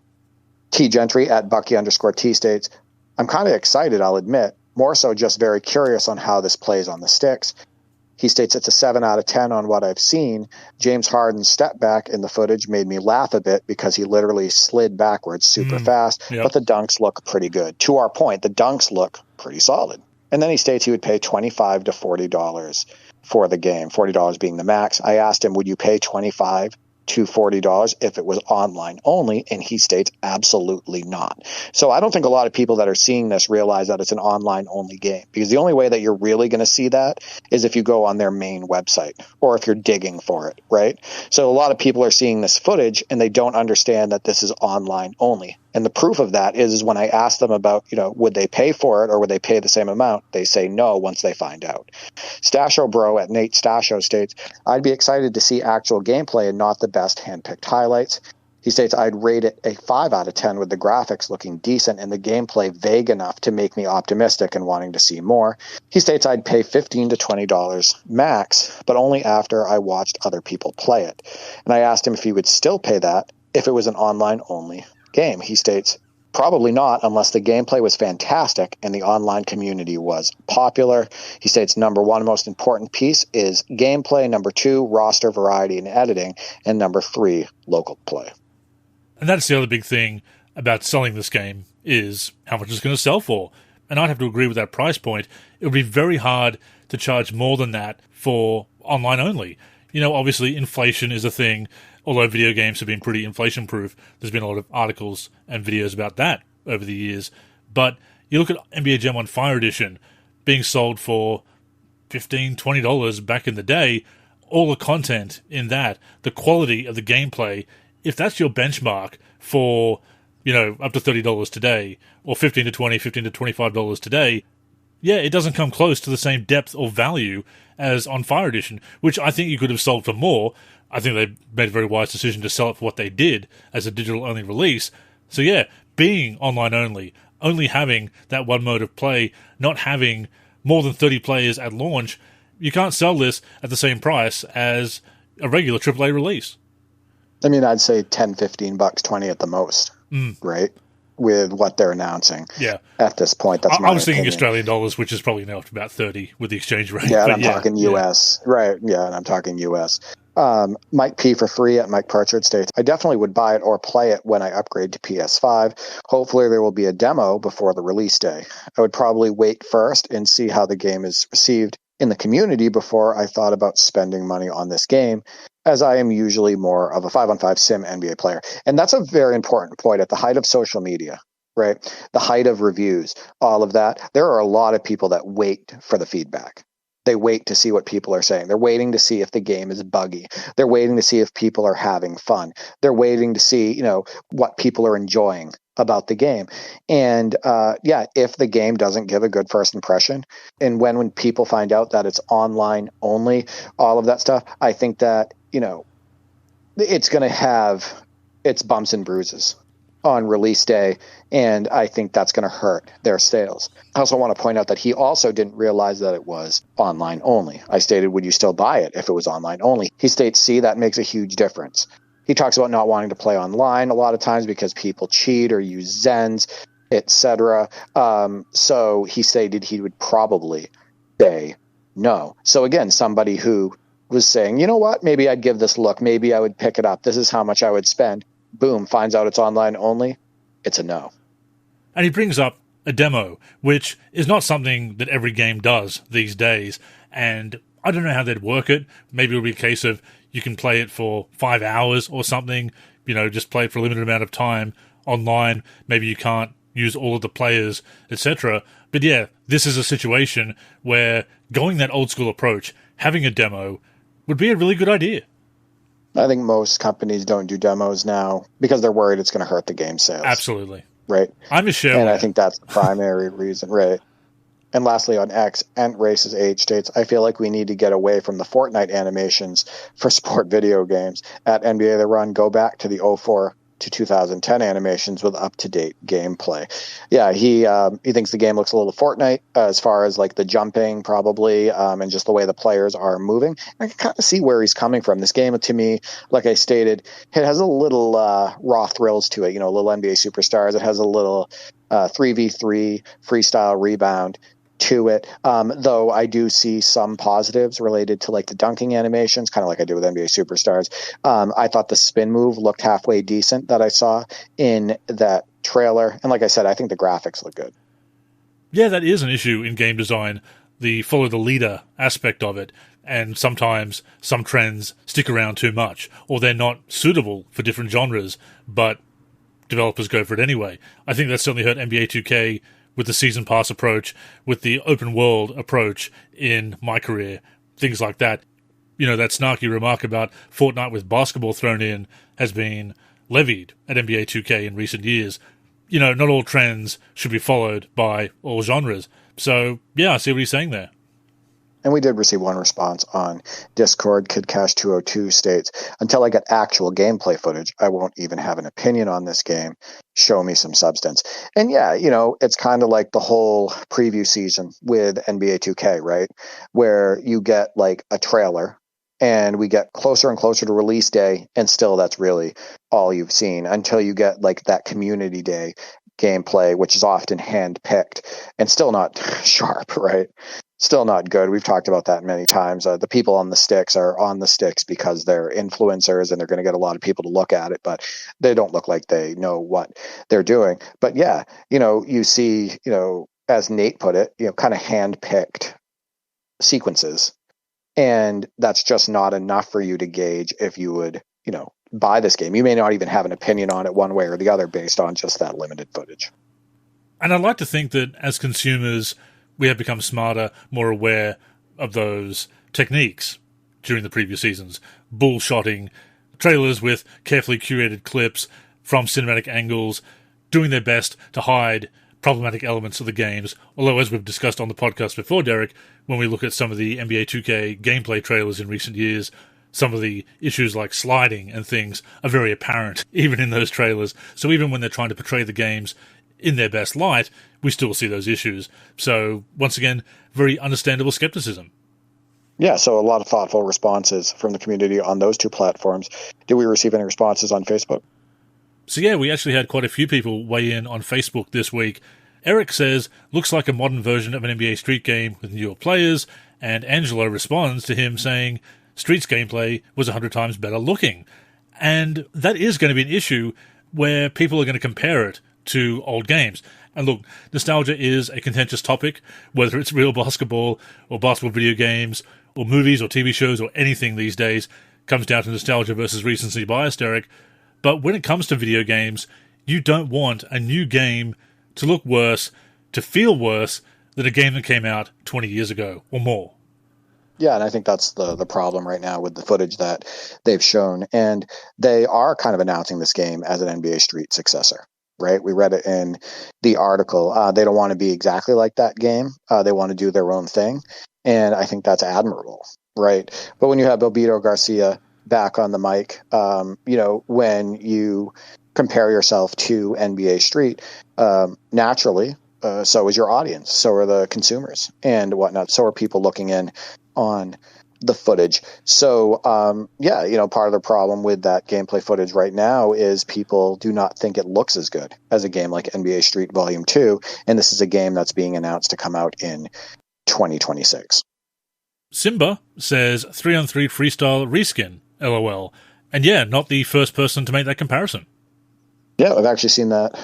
T Gentry at Bucky_T states, I'm kind of excited, I'll admit, more so just very curious on how this plays on the sticks. He states it's a 7 out of 10 on what I've seen. James Harden's step back in the footage made me laugh a bit because he literally slid backwards super fast, but the dunks look pretty good. To our point, the dunks look pretty solid. And then he states he would pay $25 to $40 for the game, $40 being the max. I asked him, would you pay $25 to $40 if it was online only? And he states absolutely not. So I don't think a lot of people that are seeing this realize that it's an online only game, because the only way that you're really going to see that is if you go on their main website or if you're digging for it, right? So a lot of people are seeing this footage and they don't understand that this is online only. And the proof of that is when I ask them about, would they pay for it or would they pay the same amount? They say no once they find out. Stasho Bro at Nate Stasho states, I'd be excited to see actual gameplay and not the best handpicked highlights. He states, I'd rate it a 5 out of 10 with the graphics looking decent and the gameplay vague enough to make me optimistic and wanting to see more. He states, I'd pay $15 to $20 max, but only after I watched other people play it. And I asked him if he would still pay that if it was an online only game. He states, probably not unless the gameplay was fantastic and the online community was popular. He states number one most important piece is gameplay, number two, roster variety and editing, and number three, local play. And that's the other big thing about selling this game is how much it's going to sell for. And I'd have to agree with that price point. It would be very hard to charge more than that for online only. Obviously inflation is a thing. Although video games have been pretty inflation-proof, there's been a lot of articles and videos about that over the years. But you look at NBA Jam 1 Fire Edition being sold for $15, $20 back in the day, all the content in that, the quality of the gameplay, if that's your benchmark for, up to $30 today, or $15 to $20, $15 to $25 today, yeah, it doesn't come close to the same depth or value as on Fire Edition, which I think you could have sold for more. I think they made a very wise decision to sell it for what they did as a digital-only release. So yeah, being online only having that one mode of play, not having more than 30 players at launch, you can't sell this at the same price as a regular AAA release. I mean, I'd say $10, $15, $20 at the most, right? With what they're announcing. Yeah. At this point, that's my I was thinking opinion. Australian dollars, which is probably now up to about 30 with the exchange rate. Yeah, and I'm talking US. Right, yeah, and I'm talking US. Mike P for free at Mike Pritchard states, I definitely would buy it or play it when I upgrade to PS5. Hopefully there will be a demo before the release day. I would probably wait first and see how the game is received in the community before I thought about spending money on this game, as I am usually more of a 5-on-5 sim NBA player. And that's a very important point. At the height of social media, right? The height of reviews, all of that, there are a lot of people that wait for the feedback. They wait to see what people are saying. They're waiting to see if the game is buggy. They're waiting to see if people are having fun. They're waiting to see, what people are enjoying about the game. And if the game doesn't give a good first impression, and when people find out that it's online only, all of that stuff, I think that, it's going to have its bumps and bruises on release day, and I think that's going to hurt their sales. I also want to point out that he also didn't realize that it was online only. I stated, would you still buy it if it was online only? He states, see, that makes a huge difference. He talks about not wanting to play online a lot of times because people cheat or use Zens, etc. So he stated he would probably say no. So again, somebody who was saying, you know what, maybe I'd give this a look. Maybe I would pick it up. This is how much I would spend. Boom, finds out it's online only. It's a no. And he brings up a demo, which is not something that every game does these days. And I don't know how they'd work it. Maybe it'll be a case of you can play it for 5 hours or something, just play it for a limited amount of time online. Maybe you can't use all of the players, etc. But yeah, this is a situation where going that old school approach, having a demo would be a really good idea. I think most companies don't do demos now because they're worried it's going to hurt the game sales. Absolutely. Right. I'm a shareware. And I think that's the primary reason, right? And lastly, on X, Ent Races Age states, I feel like we need to get away from the Fortnite animations for sport video games. At NBA The Run, go back to the 04 to 2010 animations with up-to-date gameplay. Yeah, he thinks the game looks a little Fortnite as far as like the jumping probably and just the way the players are moving. I can kind of see where he's coming from. This game, to me, like I stated, it has a little raw thrills to it, a little NBA Superstars. It has a little 3v3 freestyle rebound to it, though I do see some positives related to like the dunking animations, kind of like I do with NBA Superstars. I thought the spin move looked halfway decent that I saw in that trailer, and like I said, I think the graphics look good. Yeah, that is an issue in game design, the follow the leader aspect of it, and sometimes some trends stick around too much, or they're not suitable for different genres, but developers go for it anyway. I think that certainly hurt NBA 2K with the season pass approach, with the open world approach in my career, things like that. That snarky remark about Fortnite with basketball thrown in has been levied at NBA 2K in recent years. Not all trends should be followed by all genres. So, yeah, I see what he's saying there. And we did receive one response on Discord. KidCash202 states, until I get actual gameplay footage, I won't even have an opinion on this game. Show me some substance. And yeah, it's kind of like the whole preview season with NBA 2K, right? Where you get like a trailer and we get closer and closer to release day, and still that's really all you've seen until you get like that community day gameplay, which is often hand-picked and still not sharp, right? Still not good. We've talked about that many times. The people on the sticks are on the sticks because they're influencers and they're going to get a lot of people to look at it, but they don't look like they know what they're doing. But yeah, you see, as Nate put it, kind of hand-picked sequences. And that's just not enough for you to gauge if you would, buy this game. You may not even have an opinion on it one way or the other based on just that limited footage. And I'd like to think that as consumers, we have become smarter, more aware of those techniques during the previous seasons. Bullshotting, trailers with carefully curated clips from cinematic angles, doing their best to hide problematic elements of the games. Although, as we've discussed on the podcast before, Derek, when we look at some of the NBA 2K gameplay trailers in recent years, some of the issues like sliding and things are very apparent, even in those trailers. So even when they're trying to portray the games in their best light, we still see those issues. So, once again, very understandable skepticism. Yeah, so a lot of thoughtful responses from the community on those two platforms. Did we receive any responses on Facebook? So yeah, we actually had quite a few people weigh in on Facebook this week. Eric says, looks like a modern version of an NBA Street game with newer players, and Angelo responds to him saying, Street's gameplay was 100 times better looking. And that is going to be an issue where people are going to compare it to old games. And look, nostalgia is a contentious topic, whether it's real basketball or basketball video games or movies or TV shows or anything these days, comes down to nostalgia versus recency bias, Derek. But when it comes to video games, you don't want a new game to look worse, to feel worse than a game that came out 20 years ago or more. Yeah, and I think that's the problem right now with the footage that they've shown. And they are kind of announcing this game as an NBA Street successor, right? We read it in the article. They don't want to be exactly like that game. They want to do their own thing. And I think that's admirable, right? But when you have Bilbito Garcia back on the mic, when you compare yourself to NBA Street, naturally, so is your audience, so are the consumers and whatnot. So are people looking in on the footage. So, part of the problem with that gameplay footage right now is people do not think it looks as good as a game like NBA Street Volume 2, and this is a game that's being announced to come out in 2026. Simba says 3-on-3 freestyle reskin, LOL. And yeah, not the first person to make that comparison. Yeah, I've actually seen that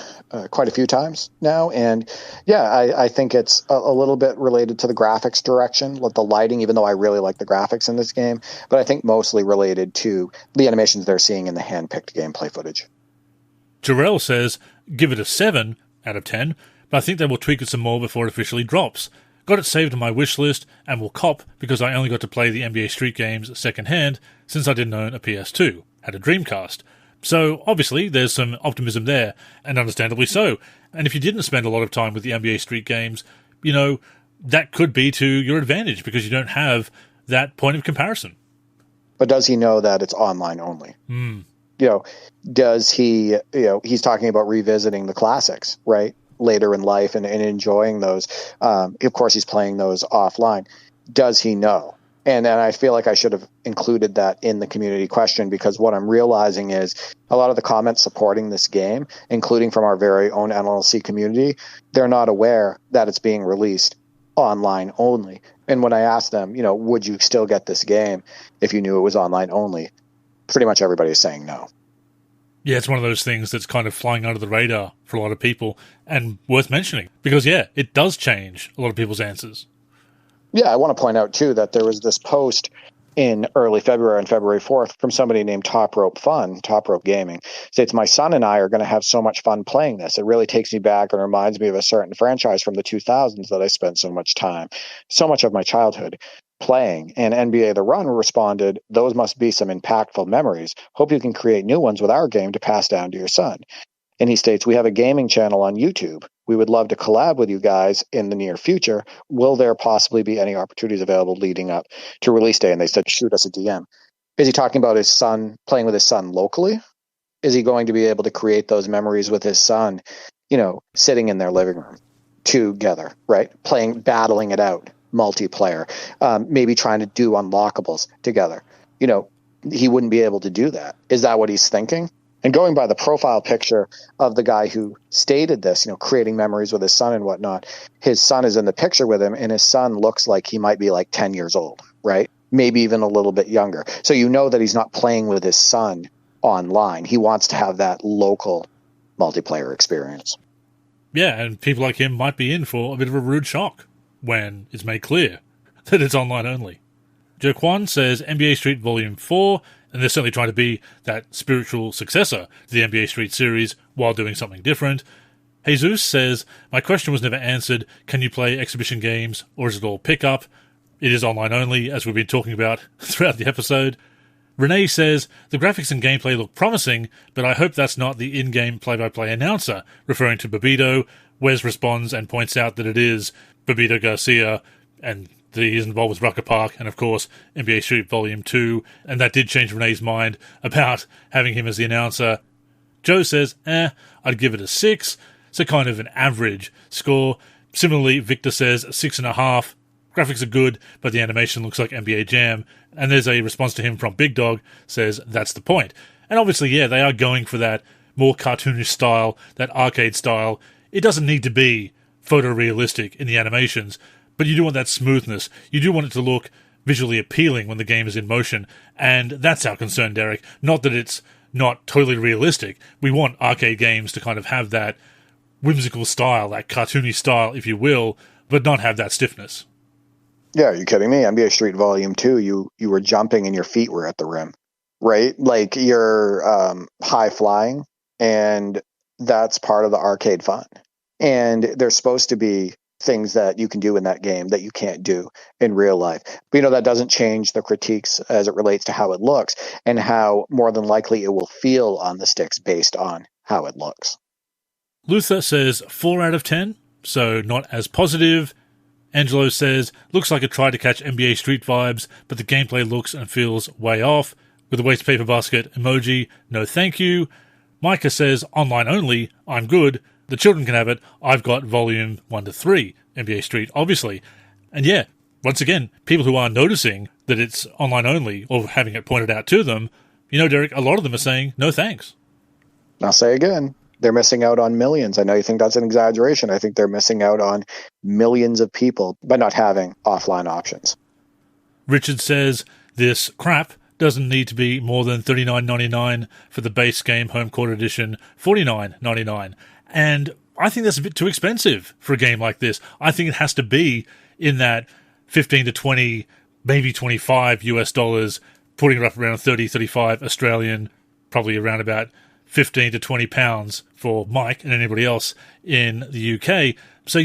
quite a few times now. And yeah, I think it's a little bit related to the graphics direction, like the lighting, even though I really like the graphics in this game. But I think mostly related to the animations they're seeing in the hand-picked gameplay footage. Jarrell says, give it a 7 out of 10, but I think they will tweak it some more before it officially drops. Got it saved on my wish list and will cop because I only got to play the NBA Street games second-hand since I didn't own a PS2, had a Dreamcast. So, obviously, there's some optimism there, and understandably so. And if you didn't spend a lot of time with the NBA Street games, that could be to your advantage because you don't have that point of comparison. But does he know that it's online only? Does he, he's talking about revisiting the classics, right? Later in life and enjoying those. Of course, he's playing those offline. Does he know? And I feel like I should have included that in the community question, because what I'm realizing is a lot of the comments supporting this game, including from our very own NLSC community, they're not aware that it's being released online only. And when I asked them, would you still get this game if you knew it was online only? Pretty much everybody is saying no. Yeah, it's one of those things that's kind of flying under the radar for a lot of people and worth mentioning because, it does change a lot of people's answers. Yeah, I want to point out, too, that there was this post in early February, on February 4th, from somebody named Top Rope Gaming. States, my son and I are going to have so much fun playing this. It really takes me back and reminds me of a certain franchise from the 2000s that I spent so much of my childhood playing. And NBA The Run responded, those must be some impactful memories. Hope you can create new ones with our game to pass down to your son. And he states, we have a gaming channel on YouTube. We would love to collab with you guys in the near future. Will there possibly be any opportunities available leading up to release day? And they said, shoot us a DM. Is he talking about his son, playing with his son locally? Is he going to be able to create those memories with his son, sitting in their living room together, right? Battling it out, multiplayer, maybe trying to do unlockables together. He wouldn't be able to do that. Is that what he's thinking? And going by the profile picture of the guy who stated this, creating memories with his son and whatnot, his son is in the picture with him, and his son looks like he might be like 10 years old, right? Maybe even a little bit younger. So that he's not playing with his son online. He wants to have that local multiplayer experience. Yeah, and people like him might be in for a bit of a rude shock when it's made clear that it's online only. Joe Kwan says NBA Street Volume 4, and they're certainly trying to be that spiritual successor to the NBA Street series while doing something different. Jesus says, my question was never answered. Can you play exhibition games, or is it all pickup? It is online only, as we've been talking about throughout the episode. Renee says, the graphics and gameplay look promising, but I hope that's not the in-game play-by-play announcer, referring to Babito. Wes responds and points out that it is Babito Garcia, and that he is involved with Rucker Park, and of course NBA Street Volume 2, and that did change Renee's mind about having him as the announcer. Joe says, I'd give it a 6, so kind of an average score. Similarly, Victor says 6.5. Graphics are good, but the animation looks like NBA Jam, and there's a response to him from Big Dog, says that's the point. And obviously, they are going for that more cartoonish style, that arcade style. It doesn't need to be photorealistic in the animations, but you do want that smoothness. You do want it to look visually appealing when the game is in motion, and that's our concern, Derek. Not that it's not totally realistic. We want arcade games to kind of have that whimsical style, that cartoony style, if you will, but not have that stiffness. Yeah, are you kidding me? NBA Street Volume 2, you were jumping and your feet were at the rim, right? Like you're high flying, and that's part of the arcade fun. And there's supposed to be things that you can do in that game that you can't do in real life. But that doesn't change the critiques as it relates to how it looks and how more than likely it will feel on the sticks based on how it looks. Luther says 4 out of 10, so not as positive. Angelo says, looks like it tried to catch NBA Street vibes, but the gameplay looks and feels way off. With a waste paper basket emoji, no thank you. Micah says, online only, I'm good. The children can have it. I've got volume 1 to 3, NBA Street, obviously. And once again, people who are noticing that it's online only or having it pointed out to them, Derek, a lot of them are saying, no thanks. I'll say again, they're missing out on millions. I know you think that's an exaggeration. I think they're missing out on millions of people by not having offline options. Richard says, this crap doesn't need to be more than $39.99 for the base game Home Court Edition, $49.99. And I think that's a bit too expensive for a game like this. I think it has to be in that 15 to 20, maybe 25 US dollars, putting it up around 30, 35 Australian, probably around about 15 to 20 pounds for Mike and anybody else in the UK. So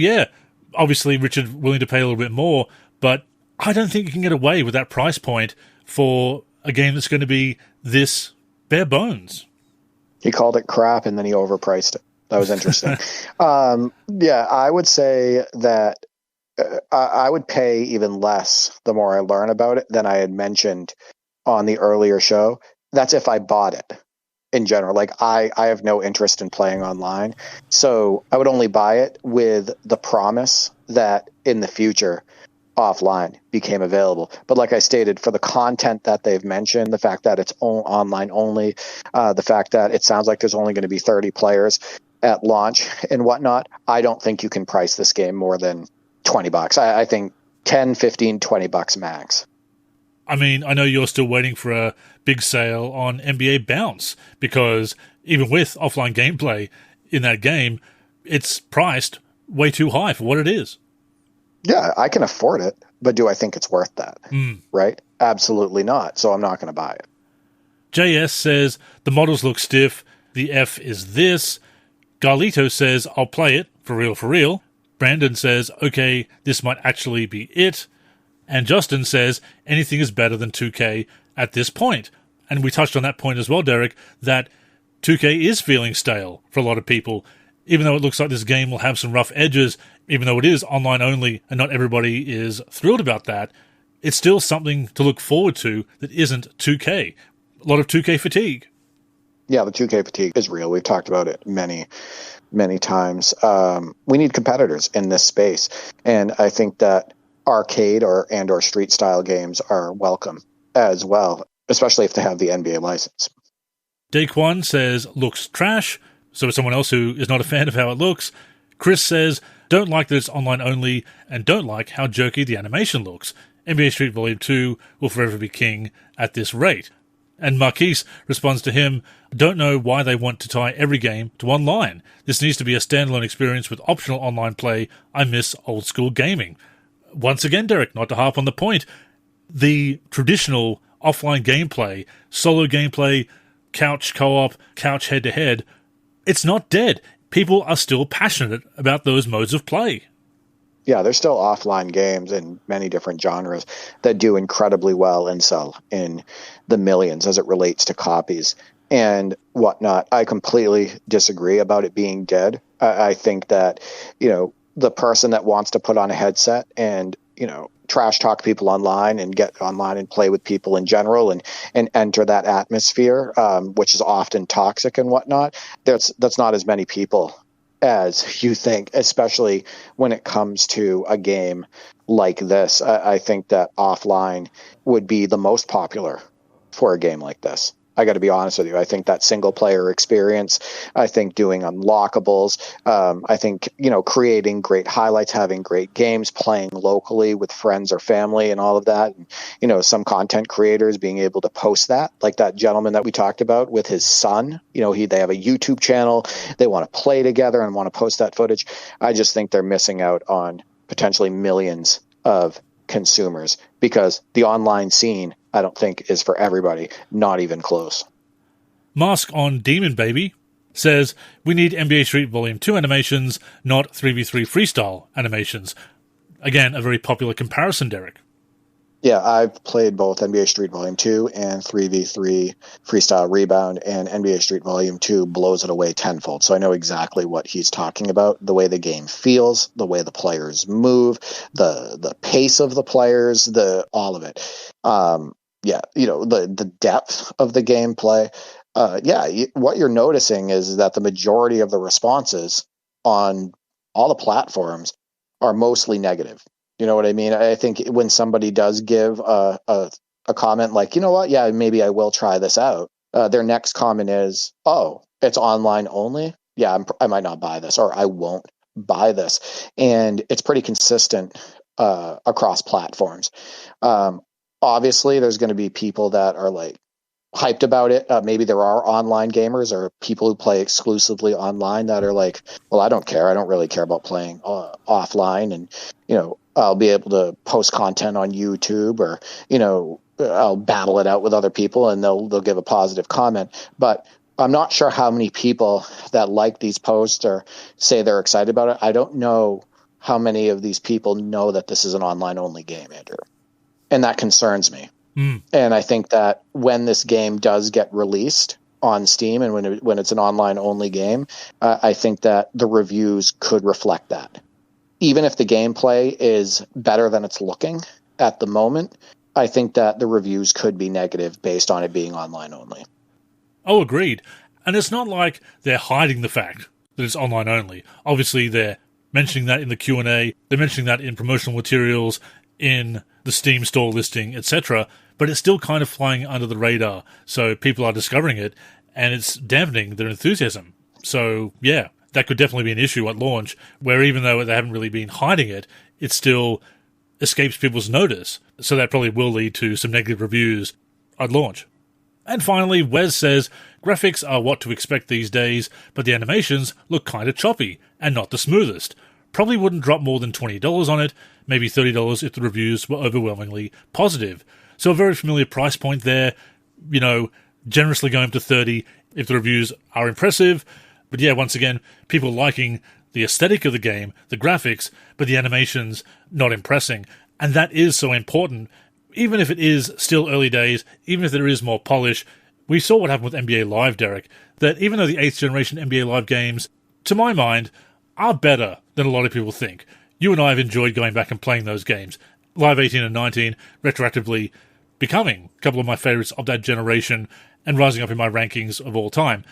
Obviously, Richard willing to pay a little bit more, but I don't think you can get away with that price point for a game that's going to be this bare bones. He called it crap and then he overpriced it. That was interesting. Yeah, I would say that I would pay even less the more I learn about it than I had mentioned on the earlier show. That's if I bought it in general. Like I have no interest in playing online. So I would only buy it with the promise that in the future offline became available. But like I stated, for the content that they've mentioned, the fact that it's online only, the fact that it sounds like there's only going to be 30 players at launch and whatnot, I don't think you can price this game more than $20. I think 10, 15, $20 max. I mean, I know you're still waiting for a big sale on NBA Bounce, because even with offline gameplay in that game, it's priced way too high for what it is. Yeah, I can afford it, but do I think it's worth that? Right? Absolutely not. So I'm not going to buy it. JS says, the models look stiff. The F is this. Garlito says, I'll play it. For real, for real. Brandon says, okay, this might actually be it. And Justin says, anything is better than 2K at this point. And we touched on that point as well, Derek, that 2K is feeling stale for a lot of people. Even though it looks like this game will have some rough edges, even though it is online only and not everybody is thrilled about that, it's still something to look forward to that isn't 2K. A lot of 2K fatigue. Yeah, the 2K fatigue is real. We've talked about it many times. We need competitors in this space. And I think that arcade or street style games are welcome as well, especially if they have the NBA license. Daquan says, looks trash. So is someone else who is not a fan of how it looks. Chris says, don't like that it's online only and don't like how jerky the animation looks. NBA Street Volume 2 will forever be king at this rate. And Marquise responds to him, don't know why they want to tie every game to online. This needs to be a standalone experience with optional online play. I miss old school gaming. Once again, Derek, not to harp on the point, the traditional offline gameplay, solo gameplay, couch co-op, couch head-to-head, it's not dead. People are still passionate about those modes of play. Yeah, there's still offline games in many different genres that do incredibly well and sell in the millions as it relates to copies and whatnot. I completely disagree about it being dead. I think that, the person that wants to put on a headset and, trash talk people online and get online and play with people in general and enter that atmosphere, which is often toxic and whatnot, that's not as many people as you think, especially when it comes to a game like this. I think that offline would be the most popular for a game like this. I got to be honest with you. I think that single player experience, I think doing unlockables, I think, creating great highlights, having great games, playing locally with friends or family and all of that. And, some content creators being able to post that, like that gentleman that we talked about with his son, they have a YouTube channel, they want to play together and want to post that footage. I just think they're missing out on potentially millions of consumers because the online scene, I don't think, is for everybody, not even close. Mask on Demon Baby says, we need NBA Street Volume 2 animations, not 3v3 freestyle animations. Again, a very popular comparison, Derek. Yeah, I've played both NBA Street Volume 2 and 3v3 Freestyle Rebound, and NBA Street Volume 2 blows it away tenfold. So I know exactly what he's talking about, the way the game feels, the way the players move, the pace of the players, all of it. The depth of the gameplay. What you're noticing is that the majority of the responses on all the platforms are mostly negative. You know what I mean? I think when somebody does give a comment like, you know what, yeah, maybe I will try this out, their next comment is, oh, it's online only? Yeah, I might not buy this, or I won't buy this. And it's pretty consistent across platforms. Obviously, there's going to be people that are like hyped about it. Maybe there are online gamers or people who play exclusively online that are like, well, I don't care. I don't really care about playing offline. And, I'll be able to post content on YouTube or, I'll battle it out with other people and they'll give a positive comment. But I'm not sure how many people that like these posts or say they're excited about it. I don't know how many of these people know that this is an online-only game, Andrew. And that concerns me. And I think that when this game does get released on Steam and when it's an online-only game, I think that the reviews could reflect that. Even if the gameplay is better than it's looking at the moment, I think that the reviews could be negative based on it being online only. Oh, agreed. And it's not like they're hiding the fact that it's online only. Obviously, they're mentioning that in the Q&A, they're mentioning that in promotional materials, in the Steam store listing, etc., but it's still kind of flying under the radar, so people are discovering it, and it's dampening their enthusiasm. So, yeah, that could definitely be an issue at launch, where even though they haven't really been hiding it, it still escapes people's notice, so that probably will lead to some negative reviews at launch. And finally, Wes says, graphics are what to expect these days, but the animations look kinda choppy, and not the smoothest. Probably wouldn't drop more than $20 on it, maybe $30 if the reviews were overwhelmingly positive. So a very familiar price point there, generously going up to $30 if the reviews are impressive. But yeah, once again, people liking the aesthetic of the game, the graphics, but the animations not impressing. And that is so important, even if it is still early days, even if there is more polish. We saw what happened with NBA Live, Derek, that even though the 8th generation NBA Live games, to my mind, are better than a lot of people think. You and I have enjoyed going back and playing those games. Live 18 and 19, retroactively becoming a couple of my favourites of that generation and rising up in my rankings of all time.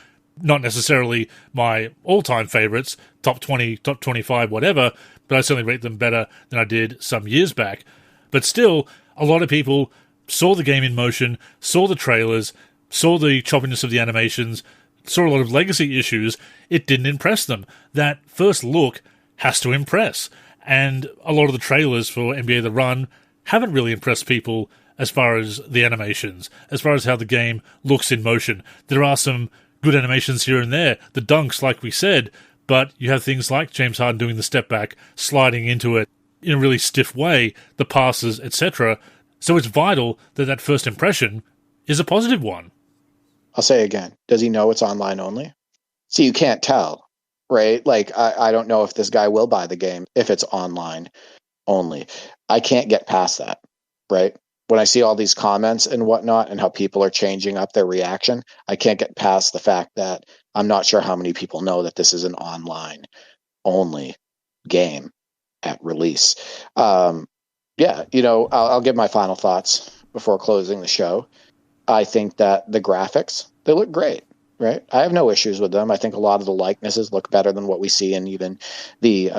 Not necessarily my all-time favourites, top 20, top 25, whatever, but I certainly rate them better than I did some years back. But still, a lot of people saw the game in motion, saw the trailers, saw the choppiness of the animations, saw a lot of legacy issues. It didn't impress them. That first look has to impress. And a lot of the trailers for NBA The Run haven't really impressed people as far as the animations, as far as how the game looks in motion. There are some good animations here and there, the dunks, like we said, but you have things like James Harden doing the step back, sliding into it in a really stiff way, the passes, etc. So it's vital that that first impression is a positive one. I'll say again, does he know it's online only? So you can't tell, right? Like, I don't know if this guy will buy the game if it's online only. I can't get past that, right? When I see all these comments and whatnot and how people are changing up their reaction, I can't get past the fact that I'm not sure how many people know that this is an online only game at release. I'll give my final thoughts before closing the show. I think that the graphics, they look great, right? I have no issues with them. I think a lot of the likenesses look better than what we see in even the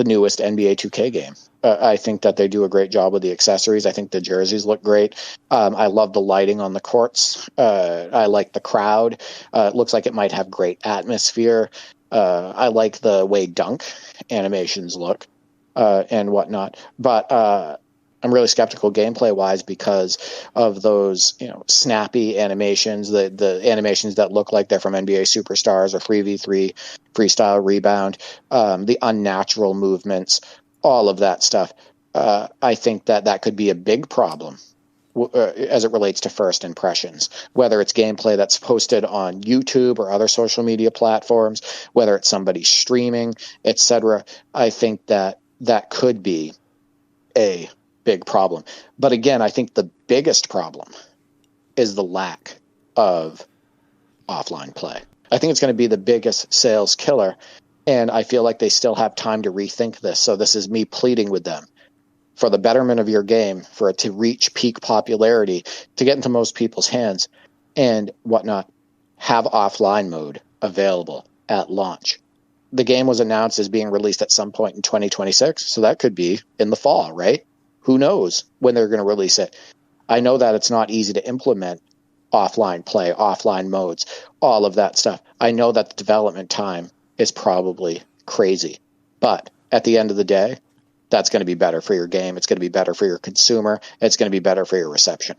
newest NBA 2K game. I think that they do a great job with the accessories. I think the jerseys look great. I love the lighting on the courts. I like the crowd. It looks like it might have great atmosphere. I like the way dunk animations look and whatnot. But I'm really skeptical gameplay-wise because of those, snappy animations, the animations that look like they're from NBA Superstars or 3v3 Freestyle Rebound, the unnatural movements, all of that stuff. I think that could be a big problem as it relates to first impressions, whether it's gameplay that's posted on YouTube or other social media platforms, whether it's somebody streaming, etc. I think that could be a big problem. But again, I think the biggest problem is the lack of offline play. I think it's going to be the biggest sales killer, and I feel like they still have time to rethink this. So this is me pleading with them for the betterment of your game, for it to reach peak popularity, to get into most people's hands and whatnot. Have offline mode available at launch. The game was announced as being released at some point in 2026, so that could be in the fall, right? Who knows when they're going to release it? I know that it's not easy to implement offline play, offline modes, all of that stuff. I know that the development time is probably crazy. But at the end of the day, that's going to be better for your game. It's going to be better for your consumer. It's going to be better for your reception.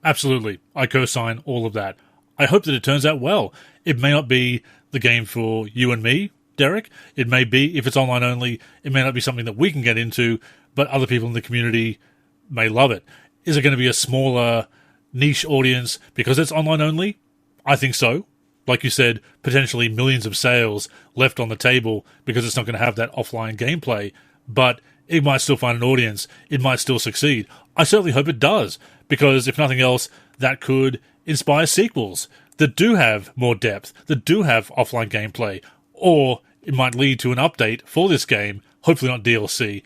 Absolutely. I co-sign all of that. I hope that it turns out well. It may not be the game for you and me, Derek. It may be, if it's online only, it may not be something that we can get into, but other people in the community may love it. Is it going to be a smaller niche audience because it's online only? I think so. like you said, potentially millions of sales left on the table because it's not going to have that offline gameplay, but it might still find an audience. It might still succeed. I certainly hope it does, because if nothing else, that could inspire sequels that do have more depth, that do have offline gameplay, or it might lead to an update for this game, hopefully not DLC,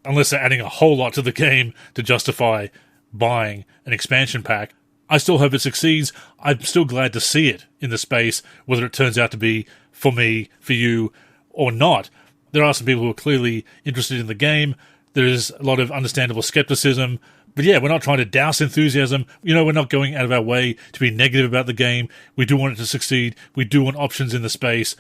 unless they're adding a whole lot to the game to justify buying an expansion pack. I still hope it succeeds. I'm still glad to see it in the space, whether it turns out to be for me, for you, or not. There are some people who are clearly interested in the game. There is a lot of understandable skepticism. But yeah, we're not trying to douse enthusiasm. We're not going out of our way to be negative about the game. We do want it to succeed. We do want options in the space.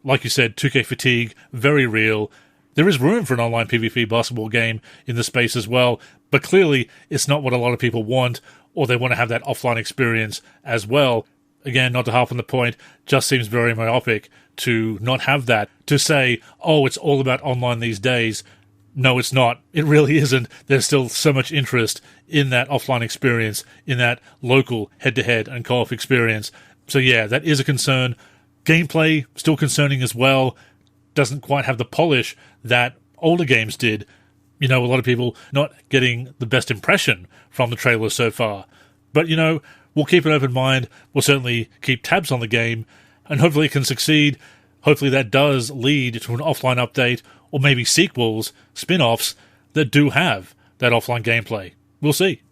Like you said, 2K fatigue, very real. There is room for an online PvP basketball game in the space as well. But clearly, it's not what a lot of people want, or they want to have that offline experience as well. Again, not to harp on the point, just seems very myopic to not have that. To say, oh, it's all about online these days. No, it's not. It really isn't. There's still so much interest in that offline experience, in that local head-to-head and co-op experience. So yeah, that is a concern. Gameplay, still concerning as well. Doesn't quite have the polish that older games did. A lot of people not getting the best impression from the trailer so far. But, we'll keep an open mind. We'll certainly keep tabs on the game, and hopefully it can succeed. Hopefully that does lead to an offline update, or maybe sequels, spin-offs, that do have that offline gameplay. We'll see.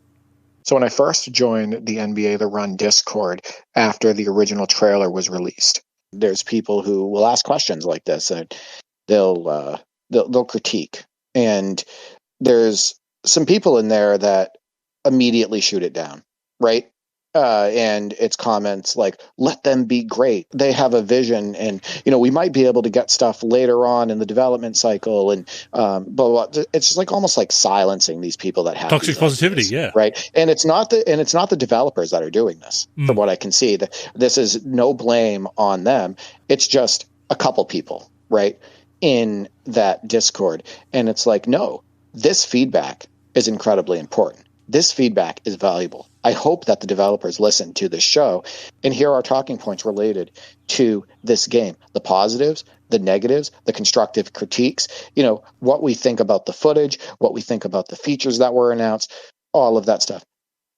So when I first joined the NBA The Run Discord after the original trailer was released, there's people who will ask questions like this, and they'll critique. And there's some people in there that immediately shoot it down, right? And it's comments like, let them be great. They have a vision, and, we might be able to get stuff later on in the development cycle, and blah, blah, blah. It's just almost like silencing these people that have toxic positivity, ideas, yeah. Right. And it's not the developers that are doing this, from what I can see. This is no blame on them. It's just a couple people, right, in that Discord. And it's like, no, this feedback is incredibly important. This feedback is valuable. I hope that the developers listen to this show and hear our talking points related to this game, the positives, the negatives, the constructive critiques, what we think about the footage, what we think about the features that were announced, all of that stuff.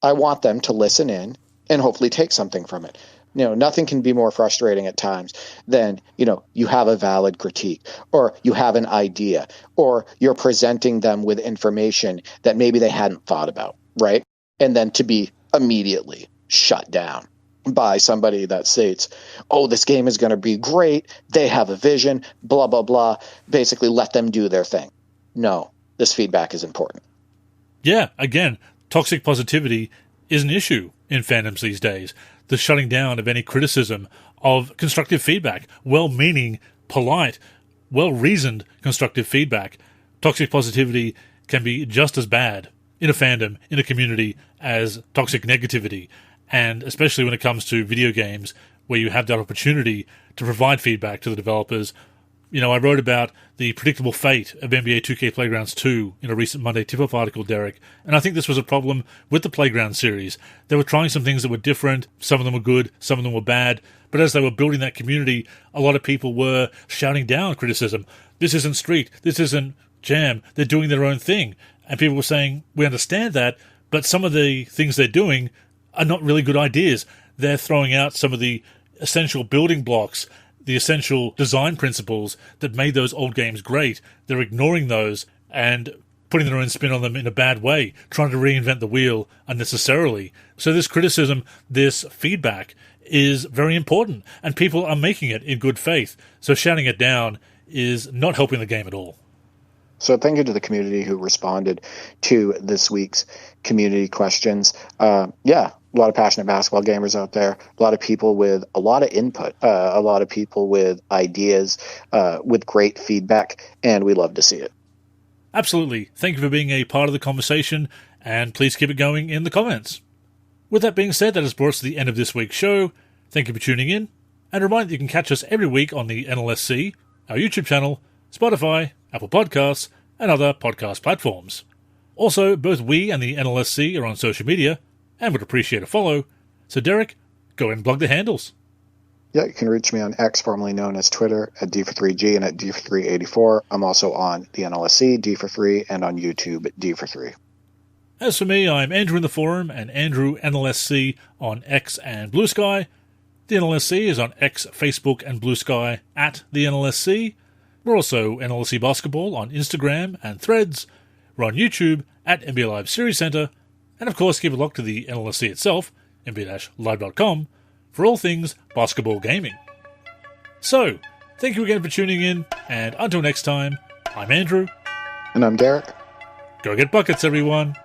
I want them to listen in and hopefully take something from it. Nothing can be more frustrating at times than, you have a valid critique, or you have an idea, or you're presenting them with information that maybe they hadn't thought about, right? And then to be immediately shut down by somebody that states, oh, this game is going to be great, they have a vision, blah, blah, blah. Basically, let them do their thing. No, this feedback is important. Yeah, again, toxic positivity is an issue in fandoms these days. The shutting down of any criticism of constructive feedback, well-meaning, polite, well-reasoned constructive feedback. Toxic positivity can be just as bad in a fandom, in a community, as toxic negativity. And especially when it comes to video games, where you have that opportunity to provide feedback to the developers. I wrote about the predictable fate of NBA 2K Playgrounds 2 in a recent Monday Tip-Off article, Derek, and I think this was a problem with the Playground series. They were trying some things that were different, some of them were good, some of them were bad, but as they were building that community, a lot of people were shouting down criticism. This isn't Street, this isn't Jam, they're doing their own thing. And people were saying, we understand that, but some of the things they're doing are not really good ideas. They're throwing out some of the essential building blocks, the essential design principles that made those old games great. They're ignoring those and putting their own spin on them in a bad way, trying to reinvent the wheel unnecessarily. So this criticism, this feedback is very important, and people are making it in good faith. So shouting it down is not helping the game at all. So thank you to the community who responded to this week's community questions. A lot of passionate basketball gamers out there, a lot of people with a lot of input, a lot of people with ideas, with great feedback, and we love to see it. Absolutely. Thank you for being a part of the conversation, and please keep it going in the comments. With that being said, that has brought us to the end of this week's show. Thank you for tuning in, and a reminder that you can catch us every week on the NLSC, our YouTube channel, Spotify, Apple Podcasts, and other podcast platforms. Also, both we and the NLSC are on social media, and would appreciate a follow. So Derek, go and plug the handles. Yeah, you can reach me on X, formerly known as Twitter, at D for3G and at D for384. I'm also on the NLSC, D for 3, and on YouTube, D for 3. As for me, I'm Andrew in the forum and Andrew NLSC on X and Blue Sky. The NLSC is on X, Facebook, and Blue Sky at the NLSC. We're also NLSC Basketball on Instagram and Threads. We're on YouTube at NBA Live Series Center. And of course, keep a look to the NLSC itself, nba-live.com, for all things basketball gaming. So, thank you again for tuning in, and until next time, I'm Andrew. And I'm Derek. Go get buckets, everyone.